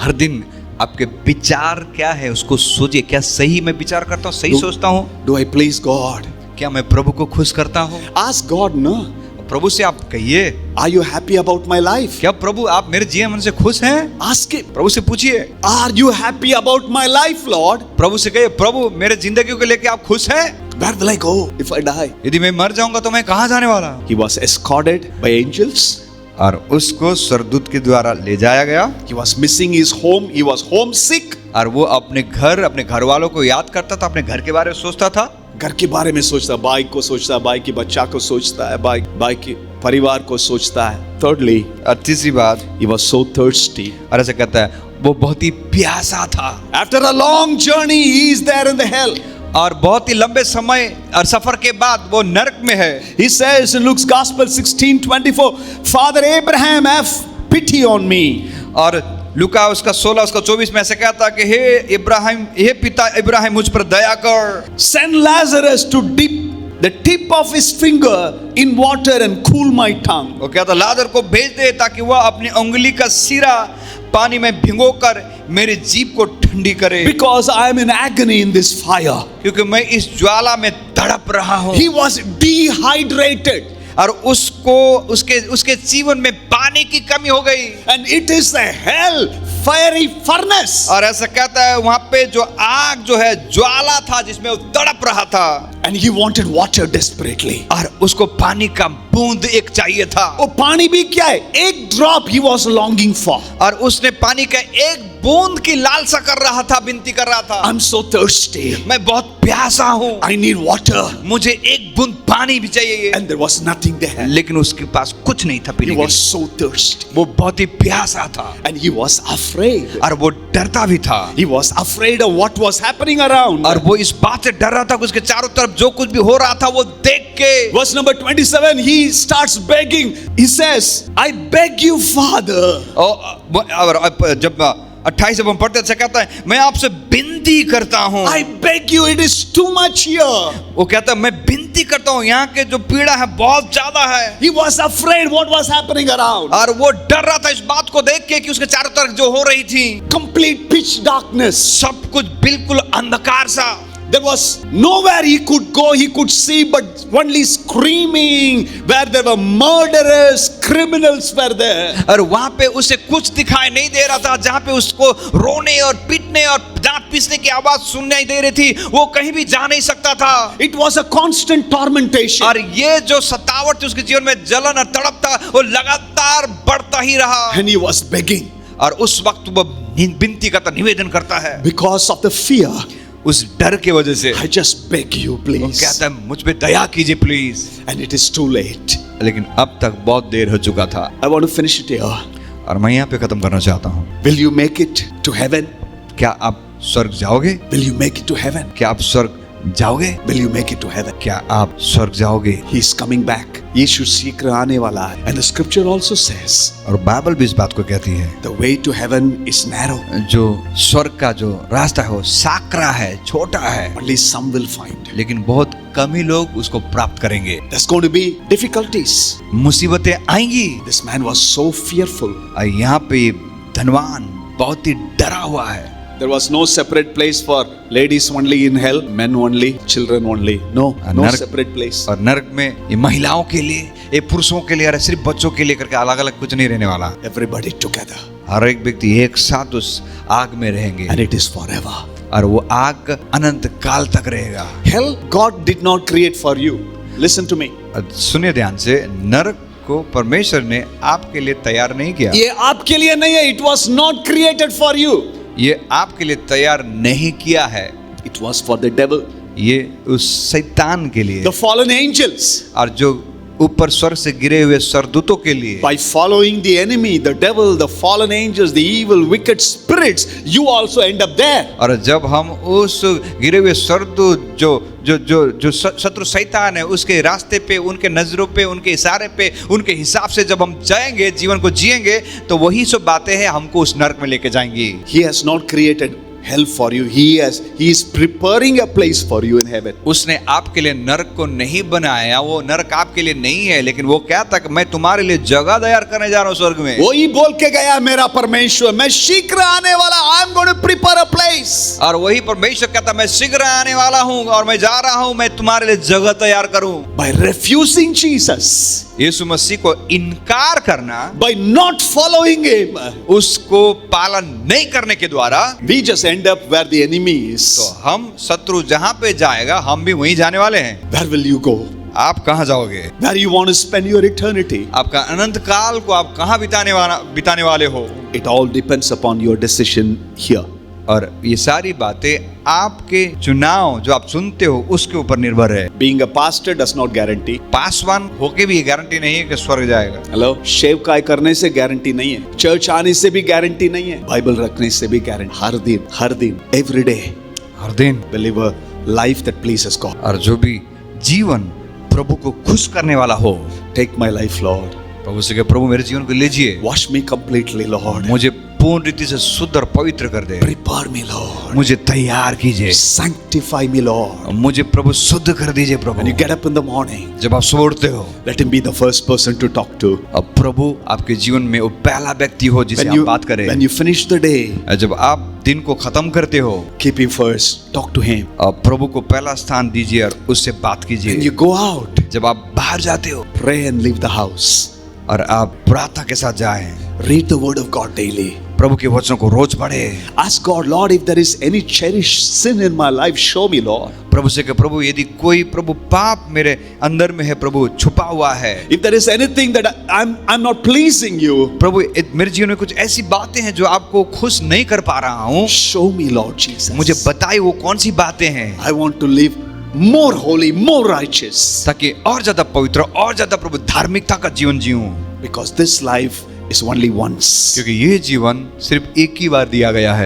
हर दिन आपके विचार क्या है उसको सोचिए। क्या सही मैं विचार करता हूँ, सही सोचता हूँ? Do I please God? क्या मैं प्रभु को खुश करता हूँ? Ask God, no. प्रभु से आप कहिए, Are you happy about my life? क्या प्रभु आप मेरे जीवन से खुश हैं? Ask him. प्रभु से पूछिए, Are you happy about my life, Lord? प्रभु से कहिए, प्रभु मेरे जिंदगी को लेके आप खुश हैं? Where will I go if I die? यदि मैं मर जाऊंगा तो मैं कहाँ जाने वाला हूँ? He was escorted by angels. और उसको स्वर्गदूत के द्वारा ले जाया गया, He was missing his home. He was homesick. और वो अपने घर वालों को याद करता था, अपने घर के बारे में सोचता था, घर के बारे में सोचता, भाई को सोचता, भाई के बच्चा को सोचता है, भाई के परिवार को सोचता है. Thirdly, और तीसरी बात, he was so thirsty. और ऐसा कहता है वो बहुत ही प्यासा था. After a long journey, he is there in the hell. और बहुत ही लंबे समय और सफर के बाद वो नरक में है. He says in Luke's Gospel 16:24, Father Abraham, have pity on me. और लूका उसका 16 उसका 24 में ऐसे कहता कि हे पिता इब्राहिम मुझ पर दया कर. Send Lazarus to dip the tip of his finger in water and cool my tongue. वो कहता लाजर को भेज दे ताकि वह अपनी उंगली का सिरा पानी में भिगोकर मेरी जीभ को ठंडी करे. Because I am in agony in this fire. क्योंकि मैं इस ज्वाला में तड़प रहा हूँ. He was dehydrated. और उसको उसके जीवन में पानी की कमी हो गई. And it is the hell fiery furnace. और ऐसा कहता है वहां पे जो आग जो है ज्वाला था जिसमें वो तड़प रहा था. And he wanted water desperately. और उसको पानी का बूंद एक चाहिए था. वो पानी भी क्या है? एक drop he was longing for. और उसने पानी का एक बूंद की लालसा कर रहा था, विनती कर रहा था. I'm so thirsty. मैं बहुत प्यासा हूँ. I need water. मुझे एक बूंद पानी भी चाहिए. And there was nothing there. लेकिन उसके पास कुछ नहीं था पीने He के was लिए. so thirsty. वो बहुत ही प्यासा था. And he was afraid. और वो डरता भी था. He was afraid of what was happening around. और वो इस बात से डर रहा था कि उसके चारों तरफ जो कुछ भी हो रहा था वो देख के. Verse number 27, he starts begging. He says, I beg you, Father. और जब 28 जब हम पढ़ते हैं कहता है मैं आपसे विनती करता हूँ. I beg you, it is too much here. वो कहता है मैं विनती करता हूँ, यहाँ के जो पीड़ा है बहुत ज्यादा है. He was afraid what was happening around. और वो डर रहा था इस बात को देख के कि उसके चारों तरफ जो हो रही थी Complete pitch darkness. सब कुछ बिल्कुल अंधकार सा. There was nowhere he could go, he could see, but only screaming where there were murderers, criminals were there. और वहां पे उसे कुछ दिखाई नहीं दे रहा था. जहां पे उसको रोने और पीटने और दांत पीसने की आवाज सुनाई दे रही थी वो कहीं भी जा नहीं सकता था. It was a constant tormentation. और ये जो सतावट थी उसके जीवन में जलन और तड़प था वो लगातार बढ़ता ही रहा. And he was begging. और उस वक्त वो विनती करता, निवेदन करता है. Because of the fear. उस डर के वजह से I just beg you, वो please. कहता है मुझ पे दया कीजिए please. And it is too late. लेकिन अब तक बहुत देर हो चुका था. I want to finish it here. और मैं यहाँ पे खत्म करना चाहता हूँ. Will you make it to heaven? क्या आप स्वर्ग जाओगे? Will you make it to heaven? क्या आप स्वर्ग जाओगे? Will you make it to heaven? क्या आप स्वर्ग जाओगे? He is coming back. यीशु शीघ्र आने वाला है. And the scripture also says, और बाइबल भी इस बात को कहती है the way to heaven is narrow. जो स्वर्ग का जो रास्ता है वो साकरा है, छोटा है. Only some will find. लेकिन बहुत कम ही लोग उसको प्राप्त करेंगे. There's going to be difficulties. मुसीबतें आएंगी. This man was so fearful. और यहाँ पे धनवान बहुत ही डरा हुआ है. There was no separate place for ladies only in hell, men only, children only. No separate place. और नरक में ये महिलाओं के लिए, ये पुरुषों के लिए और सिर्फ बच्चों के लिए करके अलग अलग कुछ नहीं रहने वाला. Everybody together. हर एक व्यक्ति एक साथ उस आग में रहेंगे. And it is forever. और वो आग अनंत काल तक रहेगा. Hell, God did not create for you. Listen to me. सुनिए ध्यान से, नरक को परमेश्वर ने आपके लिए तैयार नहीं किया. ये आपके लिए नहीं है. It was not created for you. ये आपके लिए तैयार नहीं किया है. It was for the devil. ये उस शैतान के लिए, The fallen angels. और जो ऊपर स्वर्ग से गिरे हुए स्वर्गदूतों के लिए. By following the enemy, the devil, the fallen angels, the evil, wicked spirits, you also end up there. और जब हम उस गिरे हुए स्वर्गदूत जो शत्रु शैतान है उसके रास्ते पे, उनके नजरों पे, उनके इशारे पे, उनके हिसाब से जब हम जाएंगे, जीवन को जिएंगे, तो वही सब बातें हैं हमको उस नरक में लेके जाएंगी. He has not created hell for you. He is preparing a place for you in heaven. उसने आपके लिए नरक को नहीं बनाया. वो नरक आपके लिए नहीं है, लेकिन वो कहता कि मैं तुम्हारे लिए जगह तैयार करने जा रहा हूँ स्वर्ग में. वही बोल के गया मेरा परमेश्वर, मैं शीघ्र आने वाला. I am going to prepare a place. और वही परमेश्वर कहता मैं शीघ्र आने वाला हूँ और मैं जा रहा हूँ, मैं तुम्हारे लिए जगह तैयार करूँ. By refusing Jesus, यीशु मसीह को इनकार करना, by not following him, उसको पालन नहीं करने के द्वारा, we just end up where the enemy is. तो हम शत्रु जहां पे जाएगा हम भी वहीं जाने वाले हैं। Where will you go? आप कहां जाओगे? Where you want to spend your eternity? आपका अनंत काल को आप कहां बिताने वाले हो? It all depends upon your decision here. और ये सारी बातें आपके चुनाव जो आप चुनते हो उसके ऊपर निर्भर है। Being a pastor does not guarantee. Paswan होके भी ये गारंटी नहीं है कि स्वर्ग जाएगा। हेलो, शेव काय करने से गारंटी नहीं है, चर्च आने से भी गारंटी नहीं है, बाइबल रखने से भी गारंटी। हर दिन एवरी डे, हर दिन live a life that pleases God. और जो भी जीवन प्रभु को खुश करने वाला हो, Take my life, Lord. प्रभु से कहे, प्रभु मेरे जीवन को लीजिए, Wash me completely, Lord. मुझे पूर्ण रीति से शुद्ध और पवित्र कर दे, Prepare me, Lord. मुझे तैयार कीजिए, Sanctify me, Lord. मुझे प्रभु शुद्ध कर दीजिए। प्रभु When you get up in the morning, जब आप सुबह उठते हो, let him be the first person to talk to. अब प्रभु आपके जीवन में वो पहला व्यक्ति हो जिसे आप बात करें। When you finish the day, जब आप दिन को खत्म करते हो, keep him first. Talk to him. अब प्रभु को पहला स्थान दीजिए और उससे बात When कीजिए। you go out, जब आप बाहर जाते हो pray and leave the house. और आप प्रार्थना के साथ जाएं, Read the word of God daily. प्रभु के वचनों को रोज पढ़े। Ask God, Lord, if there is any cherished sin in my life, show me, Lord. प्रभु से कहे, प्रभु यदि कोई प्रभु पाप मेरे अंदर में है, प्रभु छुपा हुआ है, If there is anything that I'm not pleasing you, प्रभु मेरे जीवन में कुछ ऐसी बातें हैं जो आपको खुश नहीं कर पा रहा हूँ, show me, Lord Jesus. मुझे बताइए वो कौन सी बातें हैं, I want to live more holy, more righteous. ताकि और ज्यादा पवित्र और ज्यादा प्रभु धार्मिकता का जीवन जीऊं, Because this life is only once. क्योंकि ये जीवन सिर्फ एक ही बार दिया गया है।